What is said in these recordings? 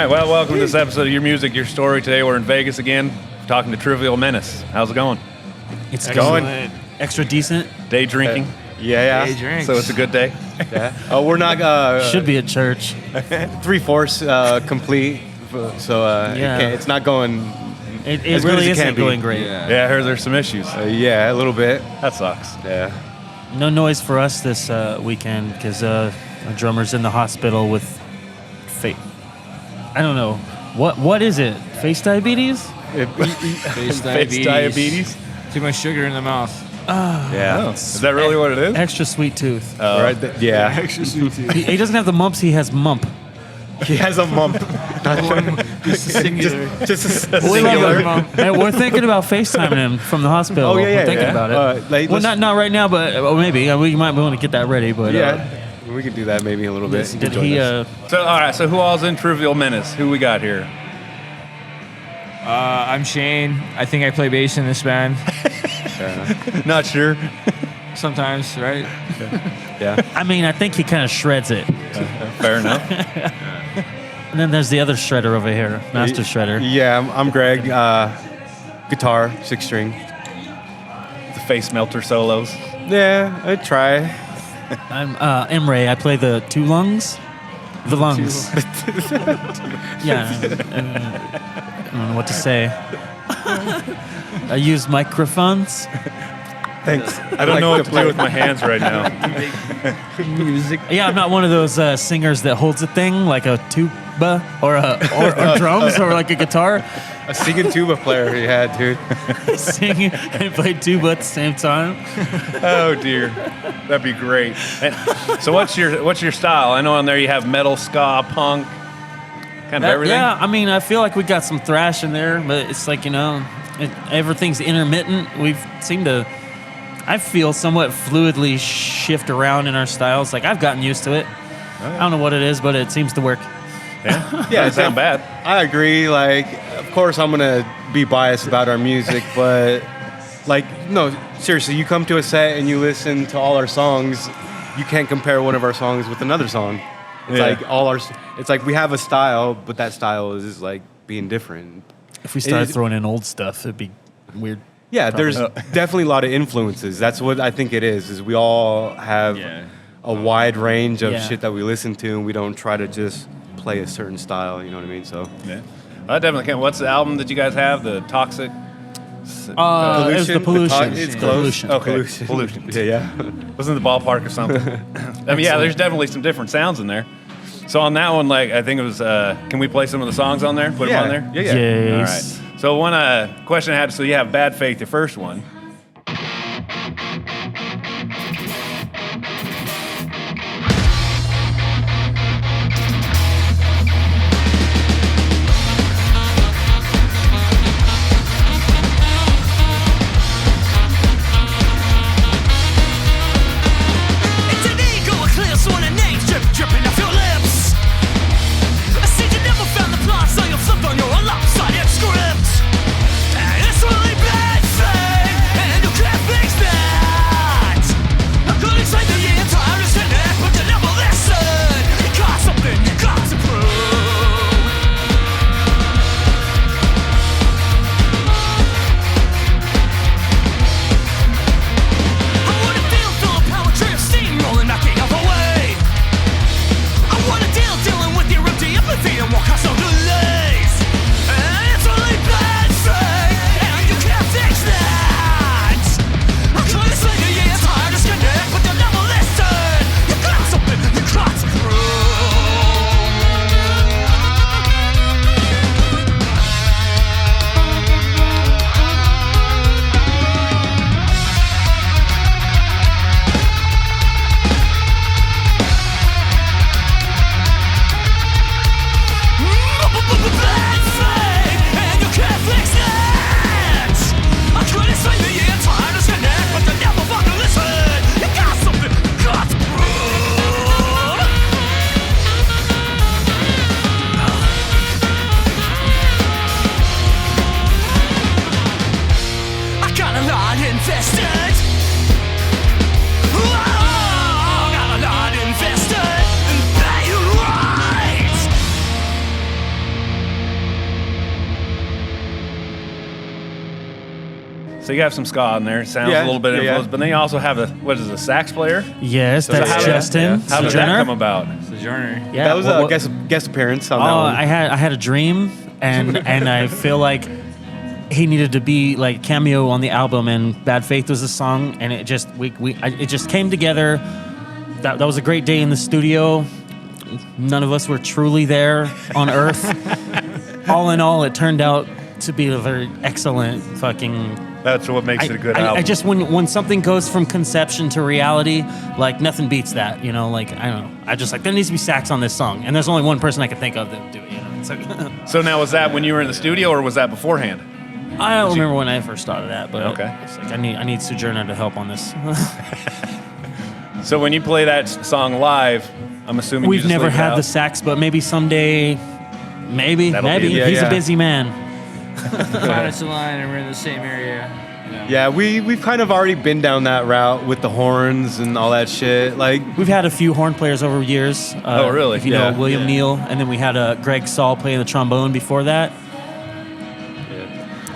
right, well, welcome to this episode of Your Music, Your Story. Today we're in Vegas again, talking to Trivial Menace. How's it going? It's Going. extra decent. Day drinking? Yeah. Day drinks. So it's a good day? Yeah. Oh, we're not Should be at church. 3/4 complete. So it's not going. It As good as really it can isn't be. going great. Yeah, I heard there's some issues. Yeah, a little bit. That sucks. Yeah. No noise for us this weekend because our drummer's in the hospital with I don't know. What is it? Face diabetes? Face Face diabetes? Too much sugar in the mouth. Yeah. Oh, is that really what it is? Extra sweet tooth. Right. Yeah. Extra sweet too. He doesn't have the mumps, he has mump. He has a mump. Just a singular. Just a We love singular. him. Hey, we're thinking about FaceTiming him from the hospital. Oh, yeah, We're thinking yeah. about it. Like, well, let's- not right now, but maybe. We might want to get that ready. But Yeah. We could do that maybe a little bit. You did could join he? us. So, all right, so who all's in Trivial Menace? Who we got here? I'm Shane. I think I play bass in this band Not sure. sometimes, right? Yeah. I mean, I think he kind of shreds it. Fair enough. And then there's the other shredder over here, Master Shredder. Yeah. I'm Greg. Guitar, 6-string. The face melter solos. Yeah. I try. I'm Emre. I play the two lungs. The lungs. Yeah. I don't know what to say. I use microphones. Thanks. I don't know what to do with my hands right now. Music. Yeah, I'm not one of those singers that holds a thing like a tuba or drums or like a guitar. A singing tuba player he had, dude. Sing and play tuba at the same time. Oh dear, that'd be great. And, so what's your style? I know on there you have metal, ska, punk, kind of everything. Yeah, I mean, I feel like we got some thrash in there, but it's like, everything's intermittent. We've seemed to, I feel, somewhat fluidly shift around in our styles. Like, I've gotten used to it. I don't know what it is, but it seems to work. Yeah, Yeah, doesn't sound bad. I agree. Like, of course, I'm gonna be biased about our music, but like, no, seriously, you come to a set and you listen to all our songs. You can't compare one of our songs with another song. It's Yeah. like it's like we have a style, but that style is like being different. If we started It- throwing in old stuff, it'd be weird. Yeah, Probably. there's definitely a lot of influences. That's what I think it is we all have a wide range of Yeah. shit that we listen to, and we don't try to just play a certain style. You know what I mean? So. Yeah, I definitely can. What's the album that you guys have? The Toxic. It was the pollution. It's Pollution. close. Okay, Pollution. pollution. Yeah. Was in the ballpark or something. I mean, yeah, there's definitely some different sounds in there. So on that one, like I think it was. Can we play some of the songs on there? Put them on there. Yeah. All Yes. right. So one question I had. So you have Bad Faith, the first one. It's an ego eclipse when a name's dripping off your lips. I said you never found the plot, so you flipped on your lopsided script. And it's really bad thing. So you have some ska in there. Sounds Yeah, a little bit yeah, influenced, yeah. but then you also have a sax player. Yes, So that's how did- Justin. How did that Sojourner. come about? Sojourner. Yeah, That was well, a guest appearance on that Oh, one. I had a dream, and I feel like he needed to be like cameo on the album, and Bad Faith was the song, and it just it just came together. That was a great day in the studio. None of us were truly there on Earth. All in all, it turned out to be a very excellent fucking. That's what makes it a good album. I just when something goes from conception to reality, like nothing beats that, you know. Like I don't know, I just like there needs to be sax on this song, and there's only one person I can think of that would do it. You know, it's like, So now was that when you were in the studio, or was that beforehand? I don't remember when I first started that, but Okay. it's like I need Sojourner to help on this. So when you play that song live, I'm assuming you We've just never leave it had out? the sax, but maybe someday, maybe That'll be- yeah, he's yeah. a busy man. Find us a line, and we're in the same area. You know. Yeah, we've kind of already been down that route with the horns and all that shit. Like, We've had a few horn players over years. Oh, really? If you Yeah. know William Neal, and then we had Greg Saul playing the trombone before that.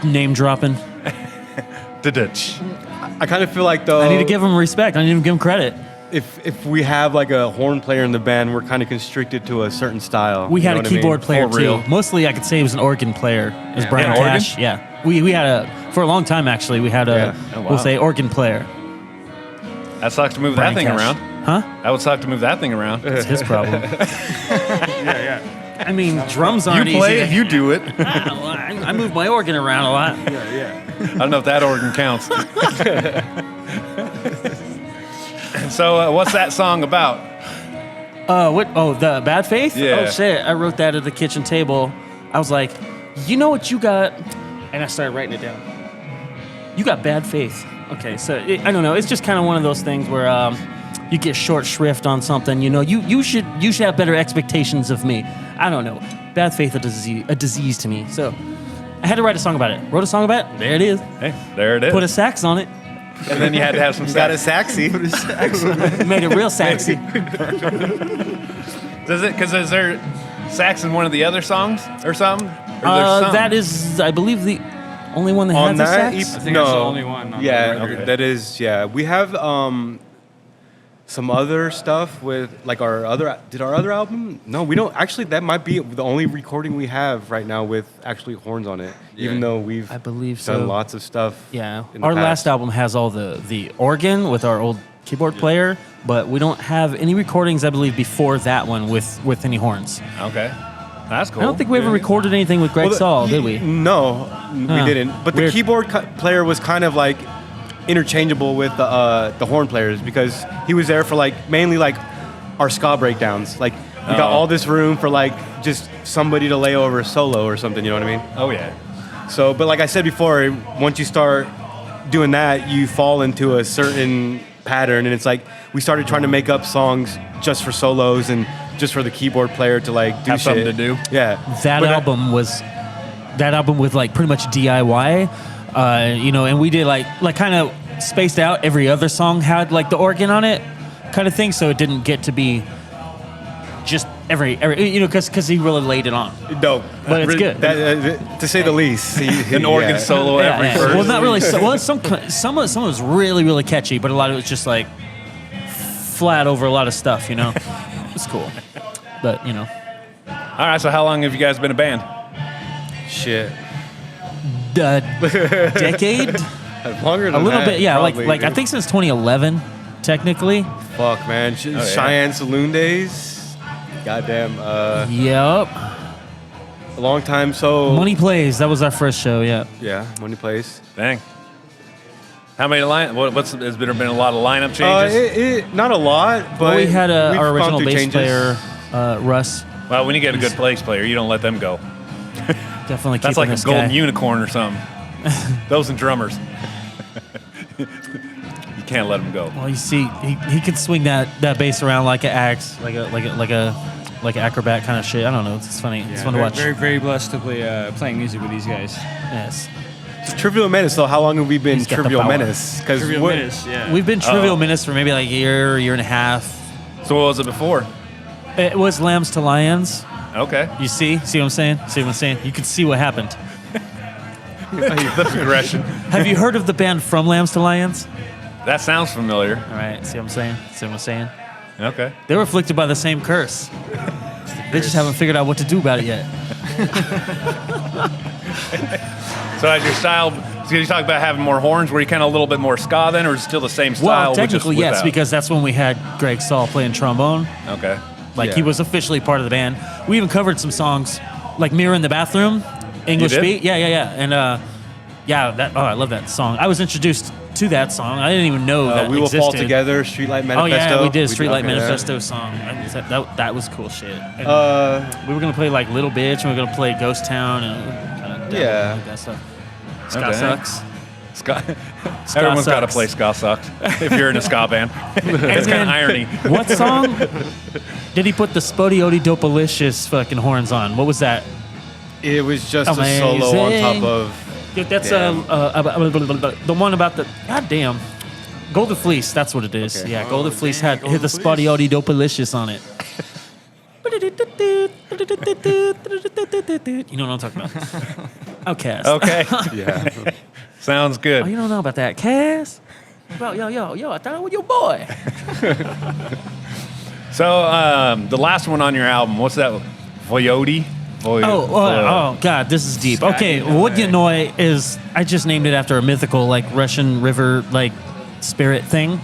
Name dropping. Da-dutch. I kind of feel like though, I need to give him respect. I need to give him credit. if we have like a horn player in the band, we're kind of constricted to a certain style. We you had know a what I mean? keyboard player For real. too. Mostly, I could say he was an organ player. It was Brian Yeah, organ? Cash. Yeah, we had for a long time actually. We had Yeah. Oh, wow. we'll say organ player. That sucks to move Brian that thing Cash. around. Huh? That would suck to move that thing around. It's his problem. I mean, drums aren't You play easy. it, you do it. I move my organ around a lot. I don't know if that organ counts. So what's that song about? What? Oh, the Bad Faith? Yeah. Oh shit! I wrote that at the kitchen table. I was like, you know what you got? And I started writing it down. You got bad faith. Okay, so I don't know. It's just kind of one of those things where you get short shrift on something. You know, you should have better expectations of me. I don't know. Bad faith, a disease to me. So I had to write a song about it. Wrote a song about it. There it is. Hey, there it is. Put a sax on it. And then you had to have some Got a sax. saxy. Made it real saxy. Does it? Because is there sax in one of the other songs or something? Or there's some? That is, I believe, the only one that On has a that sax. EP, I think that's the only one on the Yeah, record. that is. Yeah, we have some other stuff with like our other. Did our other album? No, we don't. Actually, that might be the only recording we have right now with actually horns on it. Even though we've I believe done so. lots of stuff. Yeah, in the our past. last album has all the organ with our old keyboard player, but we don't have any recordings, I believe, before that one with any horns. Okay. That's cool. I don't think we ever recorded anything with Greg Well, Saul, did we? No, we didn't. But Weird. the keyboard player was kind of like interchangeable with the horn players because he was there for like mainly like our ska breakdowns. Like we got all this room for like just somebody to lay over a solo or something. You know what I mean? Oh, yeah. So, but like I said before, once you start doing that, you fall into a certain pattern, and it's like we started trying to make up songs just for solos and just for the keyboard player to like do Have shit. something to do. Yeah, That But album was like pretty much DIY, you know, and we did like kind of spaced out. Every other song had like the organ on it, kind of thing, so it didn't get to be just every you know, because he really laid it on. dope. But it's good. That, to say the least. An organ solo every Yeah. verse. Well, not really. Well, some of it was really catchy, but a lot of it was just like flat over a lot of stuff. You know, it's cool, but you know, All right, so how long have you guys been a band? Shit. decade, Longer than a little that, bit, yeah. probably, Like I dude. think since 2011, technically. Fuck, man. yeah. Cheyenne Saloon days. Goddamn. Yep. A long time. So Money Plays. That was our first show. Yeah. Yeah, Money Plays. Dang. How many has there been a lot of lineup changes? Not a lot, but Well, we had we've our gone original through bass changes. player, Russ. Well, when you get a good bass player, you don't let them go. Definitely. That's keeping like a this golden guy. unicorn or something. Those and drummers. You can't let them go. Well, you see, he can swing that bass around like an axe, like an acrobat kind of shit. I don't know. It's funny. It's fun to watch. Very, very blessed to play playing music with these guys. Yes. Trivial Menace. So how long have we been He's got the Trivial power. Menace? Because Trivial Menace, yeah. We've been Trivial Menace for maybe like a year and a half. So what was it before? It was Lambs to Lions. Okay. You see what I'm saying? See what I'm saying? You can see what happened. the progression. Have you heard of the band From Lambs to Lions? That sounds familiar. All right, see what I'm saying? See what I'm saying? Okay. They were afflicted by the same curse. They just haven't figured out what to do about it yet. So as your style, so you talk about having more horns, were you kind of a little bit more ska then, or is it still the same style? Well, with just technically, yes, without? because that's when we had Greg Saul playing trombone. Okay. Like, Yeah. he was officially part of the band. We even covered some songs, like Mirror in the Bathroom, English did? beat. Yeah. And, I love that song. I was introduced to that song. I didn't even know that We Will existed. Fall Together, Streetlight Manifesto. Oh, yeah, we did a Streetlight okay, yeah. Manifesto song. That was cool shit. And we were going to play, like, Little Bitch, and we were going to play Ghost Town, and kind of Yeah. like that stuff. Ska Okay. sucks. Ska. Everyone's got to sucks. play ska sucks if you're in a ska band. It's kind of irony. What song did he put the Spody Odie Dopalicious fucking horns on? What was that? It was just a solo on Amazing. top of. Dude, that's Damn. the one about the goddamn Golden Fleece. That's what it is. Okay. Yeah, Golden Fleece had hit the Spotty Odie Dopalicious on it. You know what I'm talking about? Outcast. Okay. Yeah. Sounds Oh, good. you don't know about that, Cass? Well, yo, I thought it was your boy. So the last one on your album, what's that? Voyode? Oh, God, this is deep. Okay, Vodyanoi is, I just named it after a mythical, like, Russian river, like, spirit thing.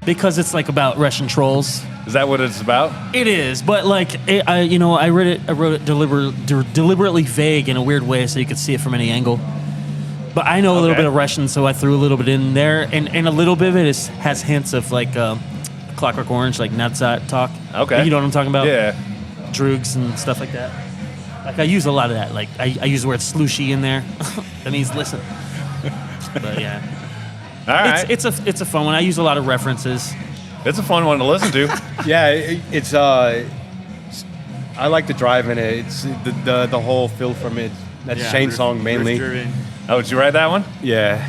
Because it's like about Russian trolls. Is that what it's about? It is, but like I wrote it deliberately vague in a weird way so you could see it from any angle. But I know a little Okay. bit of Russian, so I threw a little bit in there, and a little bit of it has hints of like Clockwork Orange, like Nadsat talk. Okay. You know what I'm talking about? Yeah. Droogs and stuff like that. Like I use a lot of that. Like I use the word slushy in there. That means listen. But yeah. All right. It's a fun one. I use a lot of references. It's a fun one to listen to. Yeah, it's I like the drive in it. It's the whole feel from it. That's Shane's song mainly. Oh, did you write that one? Yeah.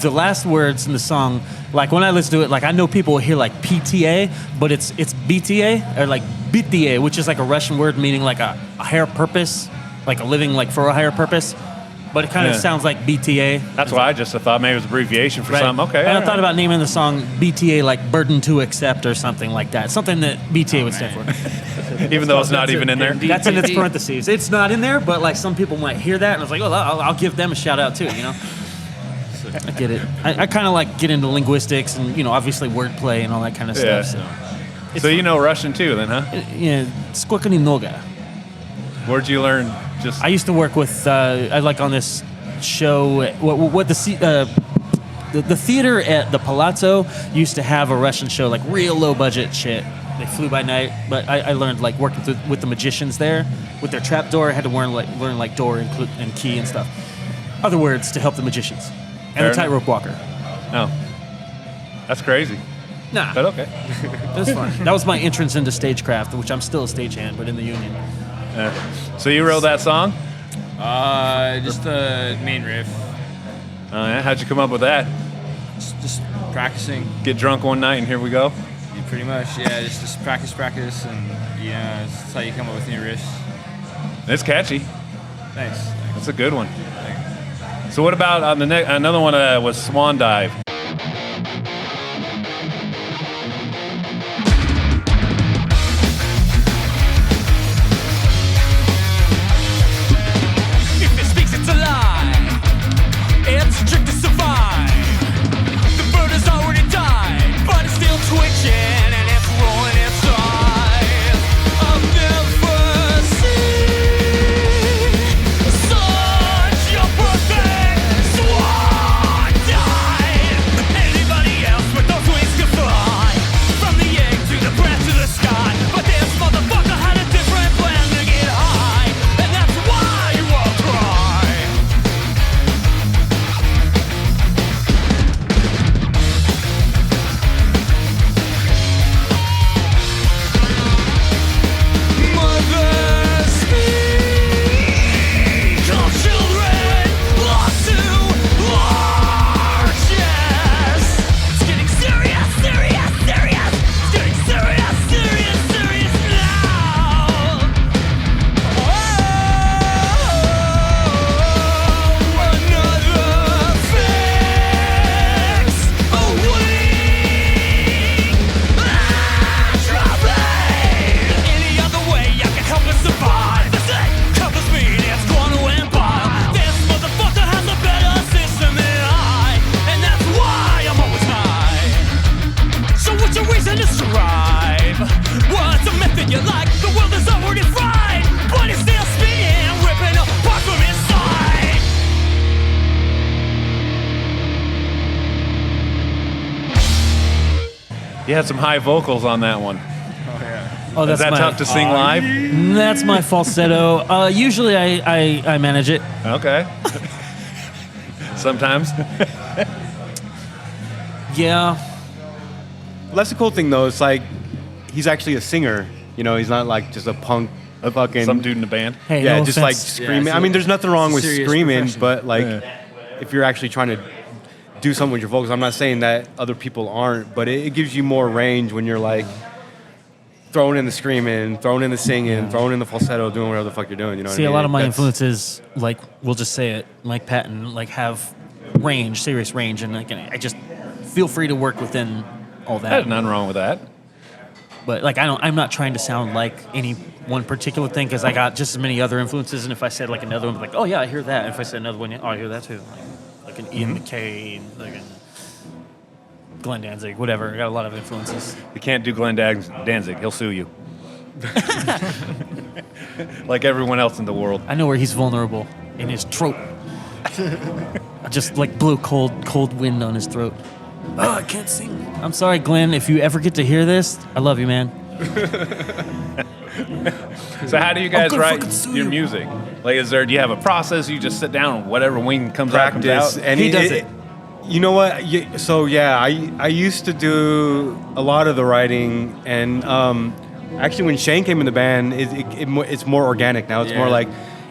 the last words in the song, like when I listen to it, like I know people will hear like PTA, but it's BTA or like BTA, which is like a Russian word meaning like a higher purpose, like a living like for a higher purpose. But it kind of sounds like BTA. That's what I just thought. Maybe it was abbreviation for something. Okay. And I thought about naming the song BTA, like Burden to Accept or something like that. Something that BTA would stand for. Even though it's not even in there. That's in its parentheses. It's not in there, but like some people might hear that and it's like, oh, I'll give them a shout out too, you know? I get it. I kind of like get into linguistics and, you know, obviously wordplay and all that kind of stuff. So you know Russian too then, huh? Yeah, skолько немного. Where'd you learn? I used to work with, I like on this show, the theater at the Palazzo used to have a Russian show, like real low budget shit. They flew by night, but I learned like working with the magicians there, with their trap door. I had to learn like door and key and stuff. Other words to help the magicians. And the tightrope walker. Oh. That's crazy. Nah. But okay. It was fun. That was my entrance into stagecraft, which I'm still a stagehand, but in the union. So you wrote that song? Just the main riff. Oh, yeah? How'd you come up with that? Just practicing. Get drunk one night and here we go? Yeah, pretty much, yeah. Just practice, and that's how you come up with new riffs. It's catchy. Thanks. That's a good one. So what about on the another one was Swan Dive? If it speaks, it's a lie. It's a trick to survive. The bird has already died, but it's still twitching and it's rolling inside. I've never seen such a perfect swan dive. Anybody else with those wings can fly from the egg to the breath to the sky, but this motherfucker had a different plan to get high, and that's why you all cry. Mothers speak of children lost to largess. It's getting serious, serious, serious. It's getting serious, serious, serious now. Another fix away. Traveling any other way I can help us survive. This thing covers me and it's gonna empire. This motherfucker has a better system than I, and that's why I'm always high. So what's your reason to strive? What's a method you like? The world is already fried, but it's still spinning, ripping apart from inside. You had some high vocals on that one. Oh, Is that's that my, tough to sing live? That's my falsetto. Usually I manage it. Okay. Sometimes. Yeah. That's the cool thing, though. It's like he's actually a singer. You know, he's not like just a punk, fucking Some dude in the band. Hey, yeah, no just offense. like screaming. Yeah, I mean, there's nothing wrong with serious screaming, profession. but like if you're actually trying to do something with your vocals, I'm not saying that other people aren't, but it gives you more range when you're like throwing in the screaming, throwing in the singing, throwing in the falsetto, doing whatever the fuck you're doing. You know what See, I a mean? lot of my That's- influences, like we'll just say it, Mike Patton, like have range, serious range, and like, I just feel free to work within all that. There's nothing wrong with that. But like I'm not trying to sound like any one particular thing because I got just as many other influences. And if I said like another one, like, oh yeah, I hear that. And if I said another one, oh, I hear that too. Like an Ian McKay, like an Glenn Danzig, whatever. I got a lot of influences. You can't do Glenn Danzig. He'll sue you. Like everyone else in the world. I know where he's vulnerable in his throat. Just like blew cold wind on his throat. Oh, I can't sing. I'm sorry, Glenn. If you ever get to hear this, I love you, man. So how do you guys gonna write fucking sue your you. music? Like, do you have a process? You just sit down and whatever wing comes practice, out comes out? and He does it. You know what? So yeah, I used to do a lot of the writing, and actually when Shane came in the band, it's more organic now. It's more Yeah. like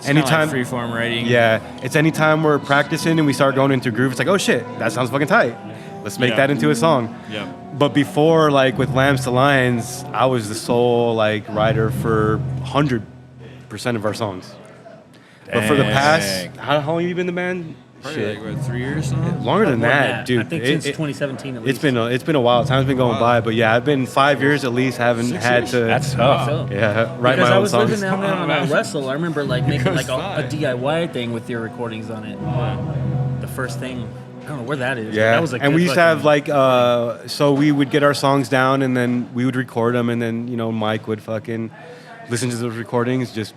anytime free form writing. Yeah, it's anytime we're practicing and we start going into groove, it's like, oh shit, that sounds fucking tight. Let's make that into a song. Yeah. But before, like with Lambs to Lions, I was the sole like writer for 100% of our songs. But for the past, how long have you been in the band? Probably like, what, 3 years now? Longer than More that, dude. I think since 2017 at least. It's been a while. Time's been going by, but yeah, I've been 5 years at least. Haven't had to. That's tough. Yeah, write Because my I own was songs. living down there on a Wrestle. I remember like making like a DIY thing with your recordings on it. The first thing, I don't know where that is. Yeah, that was a and good we used to have fucking- like, so we would get our songs down, and then we would record them, and then Mike would fucking listen to those recordings just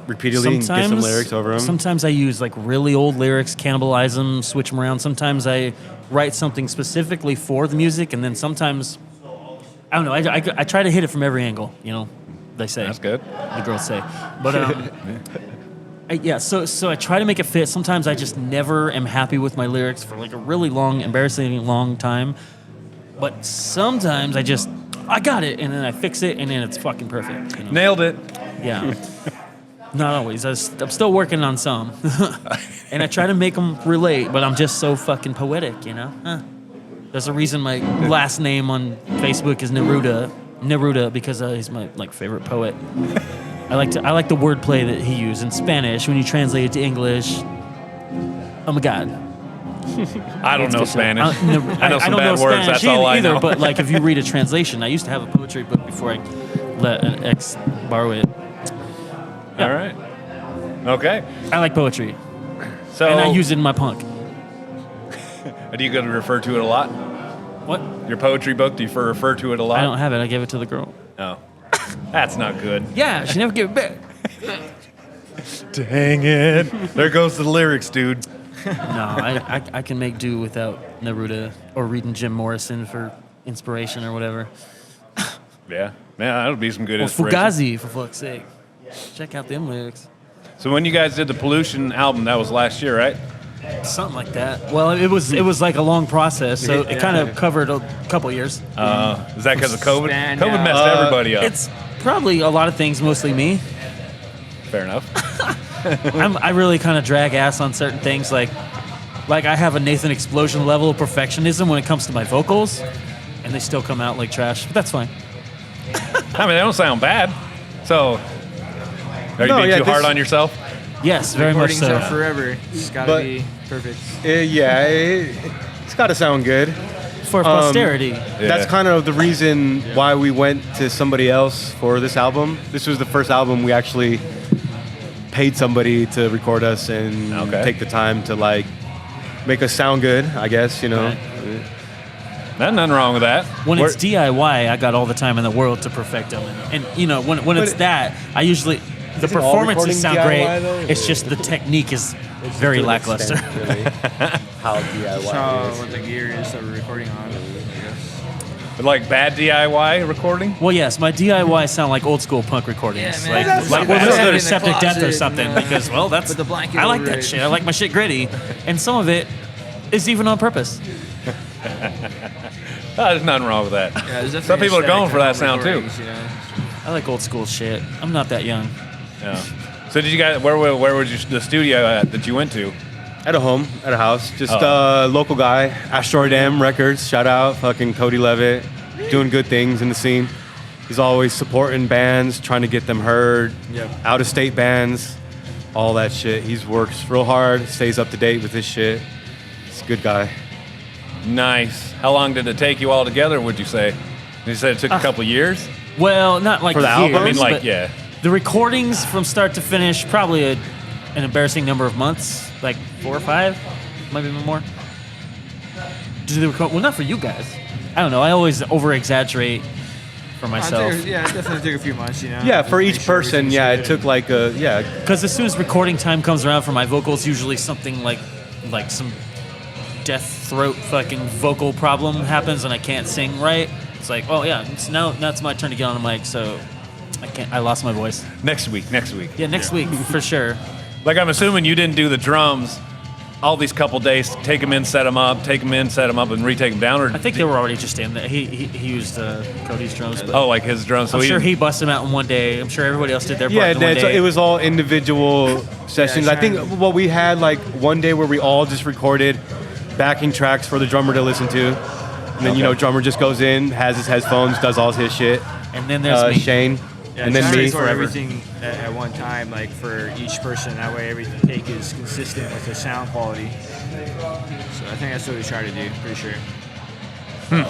repeatedly and get some lyrics over them. Sometimes I use like really old lyrics, cannibalize them, switch them around. Sometimes I write something specifically for the music, and then sometimes I don't know. I try to hit it from every angle. They say That's good. the girls say, but So I try to make it fit. Sometimes I just never am happy with my lyrics for like a really long, embarrassingly long time. But sometimes I got it, and then I fix it, and then it's fucking perfect. Nailed it. Yeah. Not always. I'm still working on some. And I try to make them relate, but I'm just so fucking poetic, There's a reason my last name on Facebook is Neruda, because he's my favorite poet. I like the wordplay that he used in Spanish. When you translate it to English, oh my God. I don't know Spanish. I know some don't bad know words. Spanish That's all I either, know. But like if you read a translation, I used to have a poetry book before I let an ex borrow it. Yeah. All right. Okay. I like poetry, So, and I use it in my punk. do you going to refer to it a lot? What? Your poetry book, do you refer to it a lot? I don't have it. I gave it to the girl. Oh. That's not good. Yeah, she never gave it back. Dang it. There goes the lyrics, dude. No, I can make do without Neruda or reading Jim Morrison for inspiration or whatever. Yeah. Man, that'll be some good Or inspiration. Fugazi, for fuck's sake. Check out them lyrics. So when you guys did the Pollution album, that was last year, right? Something like that. Well, it was like a long process, so it kind of covered a couple years. Is that because of COVID? Span, COVID yeah. messed everybody up. It's probably a lot of things, mostly me. Fair enough. I really kind of drag ass on certain things, like I have a Nathan Explosion level of perfectionism when it comes to my vocals, and they still come out like trash, but that's fine. I mean, they don't sound bad. So, are you being too hard on yourself? Yes, very much Recordings so. are forever. It's gotta But- be perfect. It's got to sound good. For posterity. That's kind of the reason why we went to somebody else for this album. This was the first album we actually paid somebody to record us and take the time to make us sound good, I guess, Right. There's nothing wrong with that. When it's DIY, I got all the time in the world to perfect them. And when it's that, I usually... The Isn't all performances sound recording great. DIY though? It's just the technique is very lackluster. How DIY So is. what the gear is that we're recording on, I guess. But like bad DIY recording? Well, yes, my DIY sound like old school punk recordings. Yeah, man. like Like we're that. listening In to the Septic Death or closet, something yeah. because, well, that's... With the blanket I like over that it. shit. I like my shit gritty. And some of it is even on purpose. There's nothing wrong with that. Yeah, there's definitely Some people are going aesthetic for that on sound too. recordings, I like old school shit. I'm not that young. Yeah. So did you guys? Where was the studio at that you went to? At a home, at a house. Just a local guy, Asteroid Dam Records. Shout out, fucking Cody Levitt. Doing good things in the scene. He's always supporting bands, trying to get them heard. Yep. Out of state bands, all that shit. He's works real hard, stays up to date with his shit. He's a good guy. Nice. How long did it take you all together? Would you say? You said it took a couple years. Well, not like For the years, album? I mean, like but yeah. the recordings from start to finish, probably an embarrassing number of months, like 4 or 5, maybe even more. Well, not for you guys. I don't know. I always over-exaggerate for myself. it definitely took a few months, Yeah, for each person, it took Because as soon as recording time comes around for my vocals, usually something like some death throat fucking vocal problem happens and I can't sing right. It's like, oh yeah, now it's my turn to get on the mic, so I lost my voice. Next week. Yeah, next week for sure. Like I'm assuming you didn't do the drums all these couple days, take them in, set them up, and retake them down? Or I think they were already just in there. He used Cody's drums. But like his drums. So I'm sure he busted them out in one day. I'm sure everybody else did their part in one so day. it was all individual sessions. I think we had like one day where we all just recorded backing tracks for the drummer to listen to. And then, drummer just goes in, has his headphones, does all his shit. And then there's me. Shane. Yeah, and then me. for everything at one time, like for each person. That way every take is consistent with the sound quality. So I think that's what we try to do, pretty sure. Nah,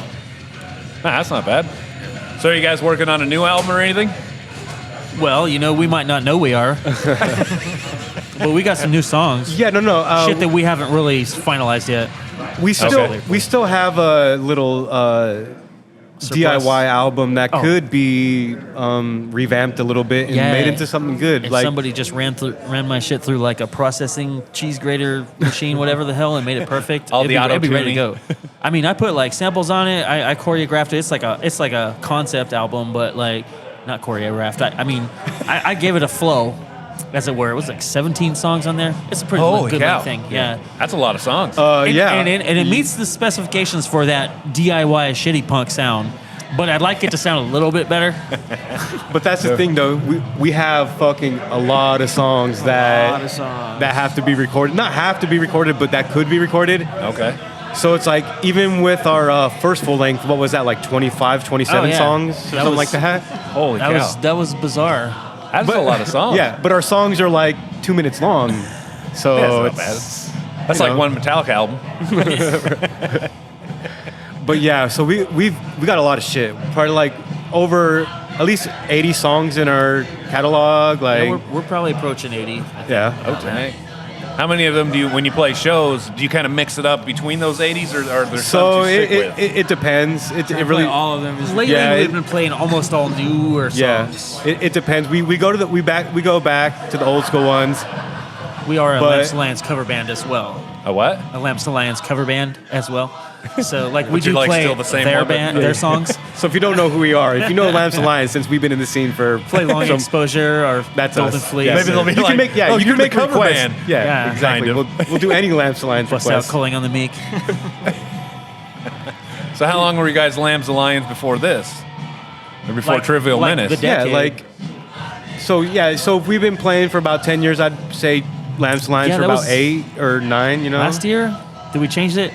that's not bad. So are you guys working on a new album or anything? Well, we might not know we are. But we got some new songs. Yeah, no. Shit that we haven't really finalized yet. We still have a little Surplus. DIY album that could be revamped a little bit and made into something good. If like somebody just ran my shit through like a processing cheese grater machine, whatever the hell, and made it perfect, All the it'd be ready to auto-tuning. go. I mean, I put like samples on it. I choreographed it. It's like a concept album, but like not choreographed. I gave it a flow, as it were. It was like 17 songs on there. It's a pretty Holy good cow. thing. Yeah. That's a lot of songs. And it meets the specifications for that DIY shitty punk sound. But I'd like it to sound a little bit better. But that's the thing, though. We have fucking a lot of songs that have to be recorded. Not have to be recorded, but that could be recorded. Okay. So it's like, even with our first full length, what was that, like 25, 27 songs? Something like that? Holy cow. That was bizarre. That's a lot of songs. Yeah, but our songs are like 2 minutes long. So That's not bad. That's like one Metallica album. But yeah, so we got a lot of shit. Probably like over at least 80 songs in our catalog. Like We're probably approaching 80. yeah. Okay. How many of them do you, when you play shows, do you kind of mix it up between those 80s, or are there So some you stick with? it depends. It Really, really all of them is Lately, Yeah, we've been playing almost all newer songs. it depends. We go go back to the old school ones. We are a But- Lamps Alliance cover band as well. A what? A Lamps Alliance cover band as well. So like we Would you do like play still the same their one, but- band, their songs. So if you don't know who we are, if you know Lamps Alliance, since we've been in the scene for Play Long Exposure or that's Golden us. Fleece. Yes. Maybe they'll be you like, can make "Oh, you you're can the make cover requests. band." Yeah, exactly. kind of. We'll do any Lamps Alliance Bust out request. Calling on the Meek. So how long were you guys Lambs Alliance before this? Or before Like- Trivial like Menace? the Yeah, decade. like so. Yeah, so if we've been playing for about 10 years, I'd say Lamps Alliance Yeah, for that about was- 8 or 9. You know, Last year, did we change it?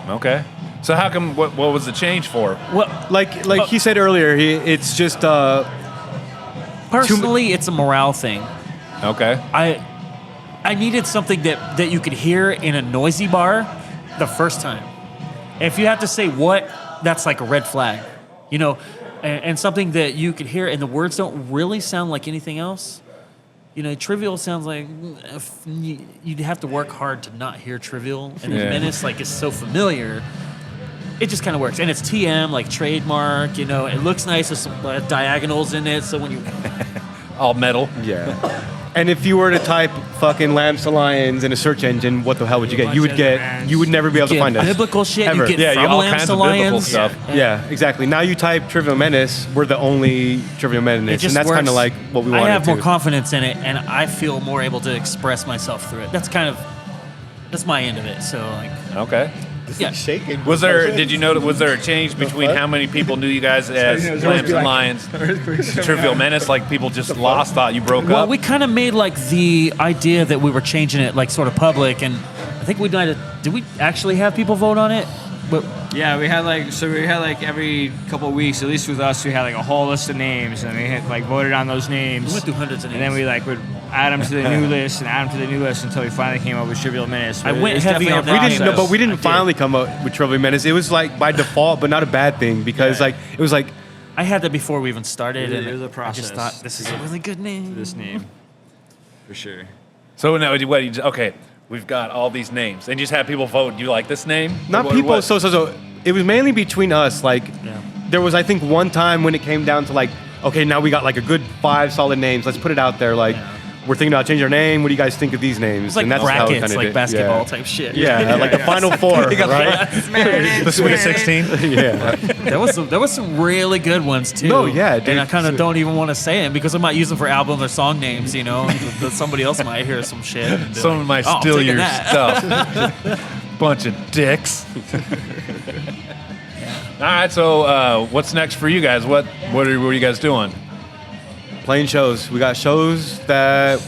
Okay. So how come, what was the change for? Well, like he said earlier, it's just personally, it's a morale thing. Okay. I needed something that you could hear in a noisy bar the first time. If you have to say what, that's like a red flag, and something that you could hear and the words don't really sound like anything else. Trivial sounds like you'd have to work hard to not hear Trivial, and then Yeah. Menace like is so familiar. It just kind of works, and it's TM like trademark. It looks nice with some diagonals in it, so when you All metal. yeah. And if you were to type fucking Lamps Alliance in a search engine, what the hell would you get? You would never be able to get find us. biblical shit, Ever. you get Yeah, from all Lamps kinds of biblical Alliance. stuff. Yeah, exactly. Now you type Trivial Menace, we're the only Trivial It Menace, just and that's works. kind of like what we wanted I have to. more confidence in it, and I feel more able to express myself through it. That's my end of it. So like, Okay. yeah. shaking. Was there a change between how many people knew you guys as Lambs Alliance to Trivial Menace? Like people just thought you broke Well, up? we kind of made like the idea that we were changing it like sort of public, and I think we might have. Did we actually have people vote on it? But Yeah, we had like every couple of weeks, at least with us, we had like a whole list of names, and we had like voted on those names. we went through hundreds of And names. then we like would add them to the new list and add them to the new list until we finally came up with Trivial Menace. I But went it's heavy definitely on a that. We didn't, no, process. but we didn't I did. finally come up with Trivial Menace. It was like by default, but not a bad thing because like it was like I had that before we even started, It and was a I process. just thought this is a really good name. This name, for sure. So now, okay, we've got all these names, and you just have people vote. Do you like this name? not What- people. what? So it was mainly between us. Like there was I think one time when it came down to like okay now we got like a good 5 solid names. Let's put it out there. Like we're thinking about changing our name. What do you guys think of these names? It's like and that's how we brackets, kinda like did. basketball type shit. Yeah, like the Final Four, right? The Sweet 16. Yeah. There was some really good ones too. No, yeah, dude. And I kind of don't even want to say it because I might use them for album or song names. You know, that somebody else might hear some shit. And be Someone like, might "Oh, steal taking your that." stuff. Bunch of dicks. All right, so what's next for you guys? What are you guys doing? Playing shows. We got shows that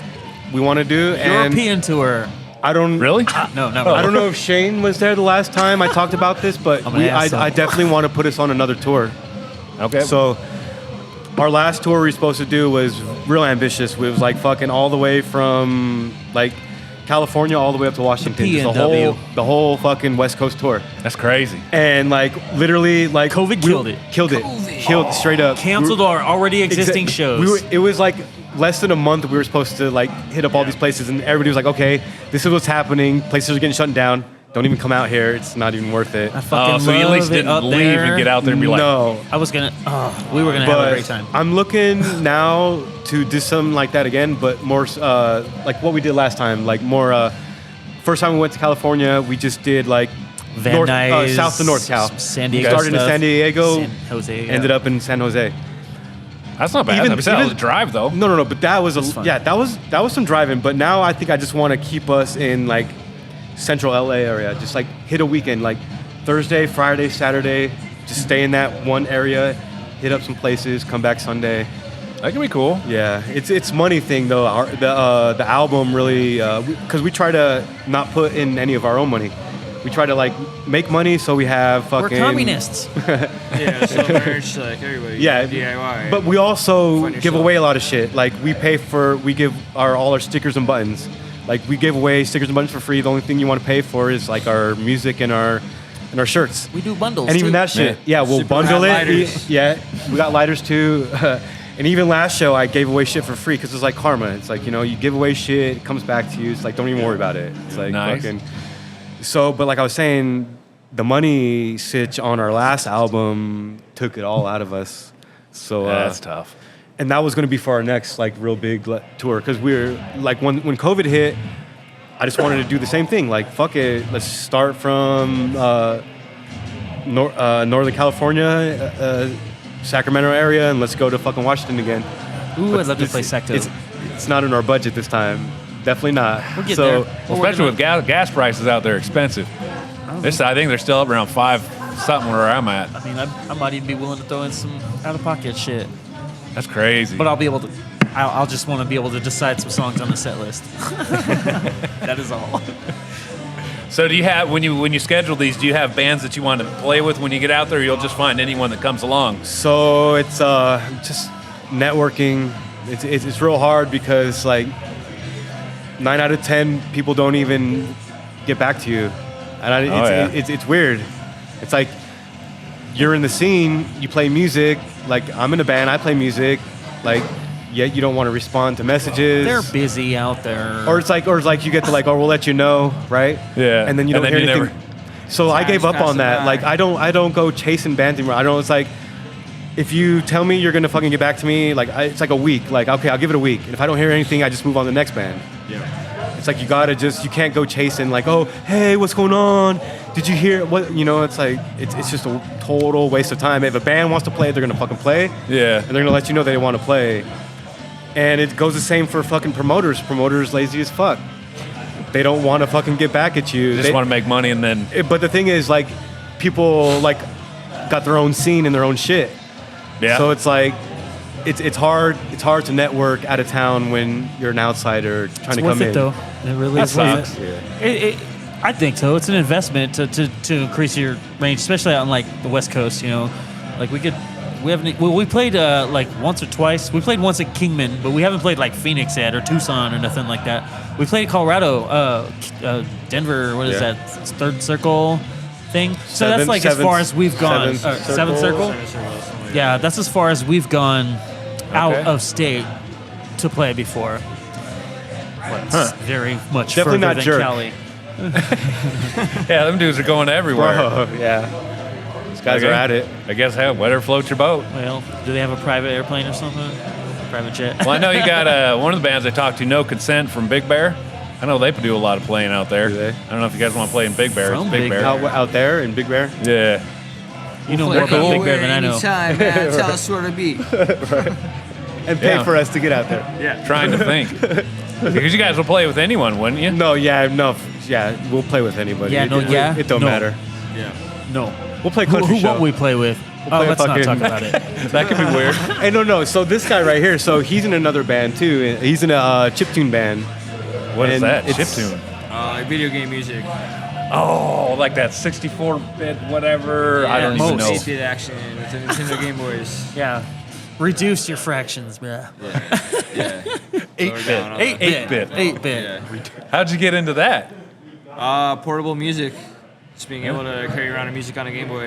we want to do, and European tour. I don't Really? No, I don't know if Shane was there the last time I talked about this, but I'm an asshole. I definitely want to put us on another tour. Okay. So our last tour we were supposed to do was real ambitious. It was like fucking all the way from like California all the way up to Washington. The Just PNW. the whole fucking West Coast tour. That's crazy. And like literally like COVID killed it. Killed it. Killed straight up. Canceled our already existing shows. It was like less than a month we were supposed to like hit up all these places, and everybody was like, okay, this is what's happening. Places are getting shut down. Don't even come out here. It's not even worth it. I fucking So you at least love it didn't up leave there. and get out there and be like, No. I was gonna. We were gonna have a great time. I'm looking now to do something like that again, but more like what we did last time. Like more. First time we went to California, we just did like Van Nuys, south to North Cal. San Diego Started in stuff. San Diego, San Jose. Yeah. ended up in San Jose. that's not bad. Even- That was even- a drive, though. No, but that was fun. that was some driving. But now I think I just want to keep us in like central LA area. Just like hit a weekend, like Thursday, Friday, Saturday. Just stay in that one area, hit up some places, come back Sunday. That could be cool. Yeah, it's money thing though. The album really because we try to not put in any of our own money. We try to like make money so we have fucking. We're communists. Yeah, so merch, like everybody. Yeah, DIY. but we also Find give yourself. away a lot of shit. Like we give all our stickers and buttons. Like we give away stickers and buttons for free. The only thing you want to pay for is like our music and our shirts. We do bundles. And even too. that shit. Yeah, we'll Super bundle hot it. lighters. Yeah, we got lighters too. And even last show, I gave away shit for free because it's like karma. It's like, you know, you give away shit, it comes back to you. It's like, don't even worry about it. It's like Nice. fucking. So, but like I was saying, the money sitch on our last album took it all out of us. So That's tough. and that was going to be for our next like real big tour because we're like when COVID hit, I just wanted to do the same thing. Like fuck it, let's start from Northern California, Sacramento area, and let's go to fucking Washington again. Ooh, I'd love to It's- play Secto. It's not in our budget this time. Definitely not. We'll get so there. Well, especially with gas prices out there expensive. I think they're still up around 5 something where I'm at. I mean, I might even be willing to throw in some out of pocket shit, That's crazy. but I'll be able to. I'll just want to be able to decide some songs on the set list. That is all. So do you have when you schedule these? Do you have bands that you want to play with when you get out there? Or you'll just find anyone that comes along. So it's just networking. It's real hard because like 9 out of 10 people don't even get back to you, and it's weird. It's like you're in the scene, you play music. Like I'm in a band, I play music. Like yet you don't want to respond to messages. They're busy out there. Or it's like you get to like, oh, we'll let you know, right? Yeah. And then you And don't then hear you anything. So I gave up passing on that. by. Like I don't go chasing bands anymore. I don't. It's like if you tell me you're gonna fucking get back to me, like it's like a week. Like okay, I'll give it a week. And if I don't hear anything, I just move on to the next band. Yeah. It's like you can't go chasing like, oh, hey, what's going on? Did you hear what? You know, it's like it's just a total waste of time. If a band wants to play, they're gonna fucking play. Yeah. And they're gonna let you know they want to play. And it goes the same for fucking promoters. Promoters lazy as fuck. They don't want to fucking get back at you. Just want to make money and then. But the thing is, like, people like got their own scene and their own shit. Yeah. So it's like, it's hard to network out of town when you're an outsider trying it's to worth come it in. though. It really That is worth sucks. it. I think so. It's an investment to increase your range, especially on like the West Coast. You know, like we played like once or twice. We played once at Kingman, but we haven't played like Phoenix yet or Tucson or nothing like that. We played Colorado, Denver. What is Yeah. that? Third Circle thing. So that's like as Seventh- far as we've gone. Seventh Seventh Circle. Yeah, that's as far as we've gone out Okay. of state to play before. It's very much Definitely further not than Jerk. Cali. Yeah, them dudes are going everywhere. Bro, yeah. These guys Okay. are at it. I guess, hey, whatever floats your boat. Well, do they have a private airplane or something? private jet. Well, I know you got one of the bands I talked to, No Consent from Big Bear. I know they do a lot of playing out there. Do they? I don't know if you guys want to play in Big Bear. From It's Big Big Bear. Out there in Big Bear. Yeah. You know more about Big Bear than I know. Anytime, man. Tell us where to be. And pay Yeah. for us to get out there. Yeah. Trying to think. Because you guys will play with anyone, wouldn't you? No, we'll play with anybody. Yeah, no, yeah. It don't No. matter. Yeah. No. We'll play Who country show. won't we play with? play a Let's not fucking- talk about it. That could be weird. Hey, no. So this guy right here, so he's in another band too. He's in a chiptune band. What is And that? it's- Chiptune. Like video game music. Oh, like that 64-bit whatever. I don't even know. 8-bit action with the Nintendo Game Boys. Yeah. Reduce your fractions, bruh. Yeah. 8-bit. 8-bit. 8-bit. Yeah. How'd you get into that? Portable music. Just being able to carry around a music on a Game Boy.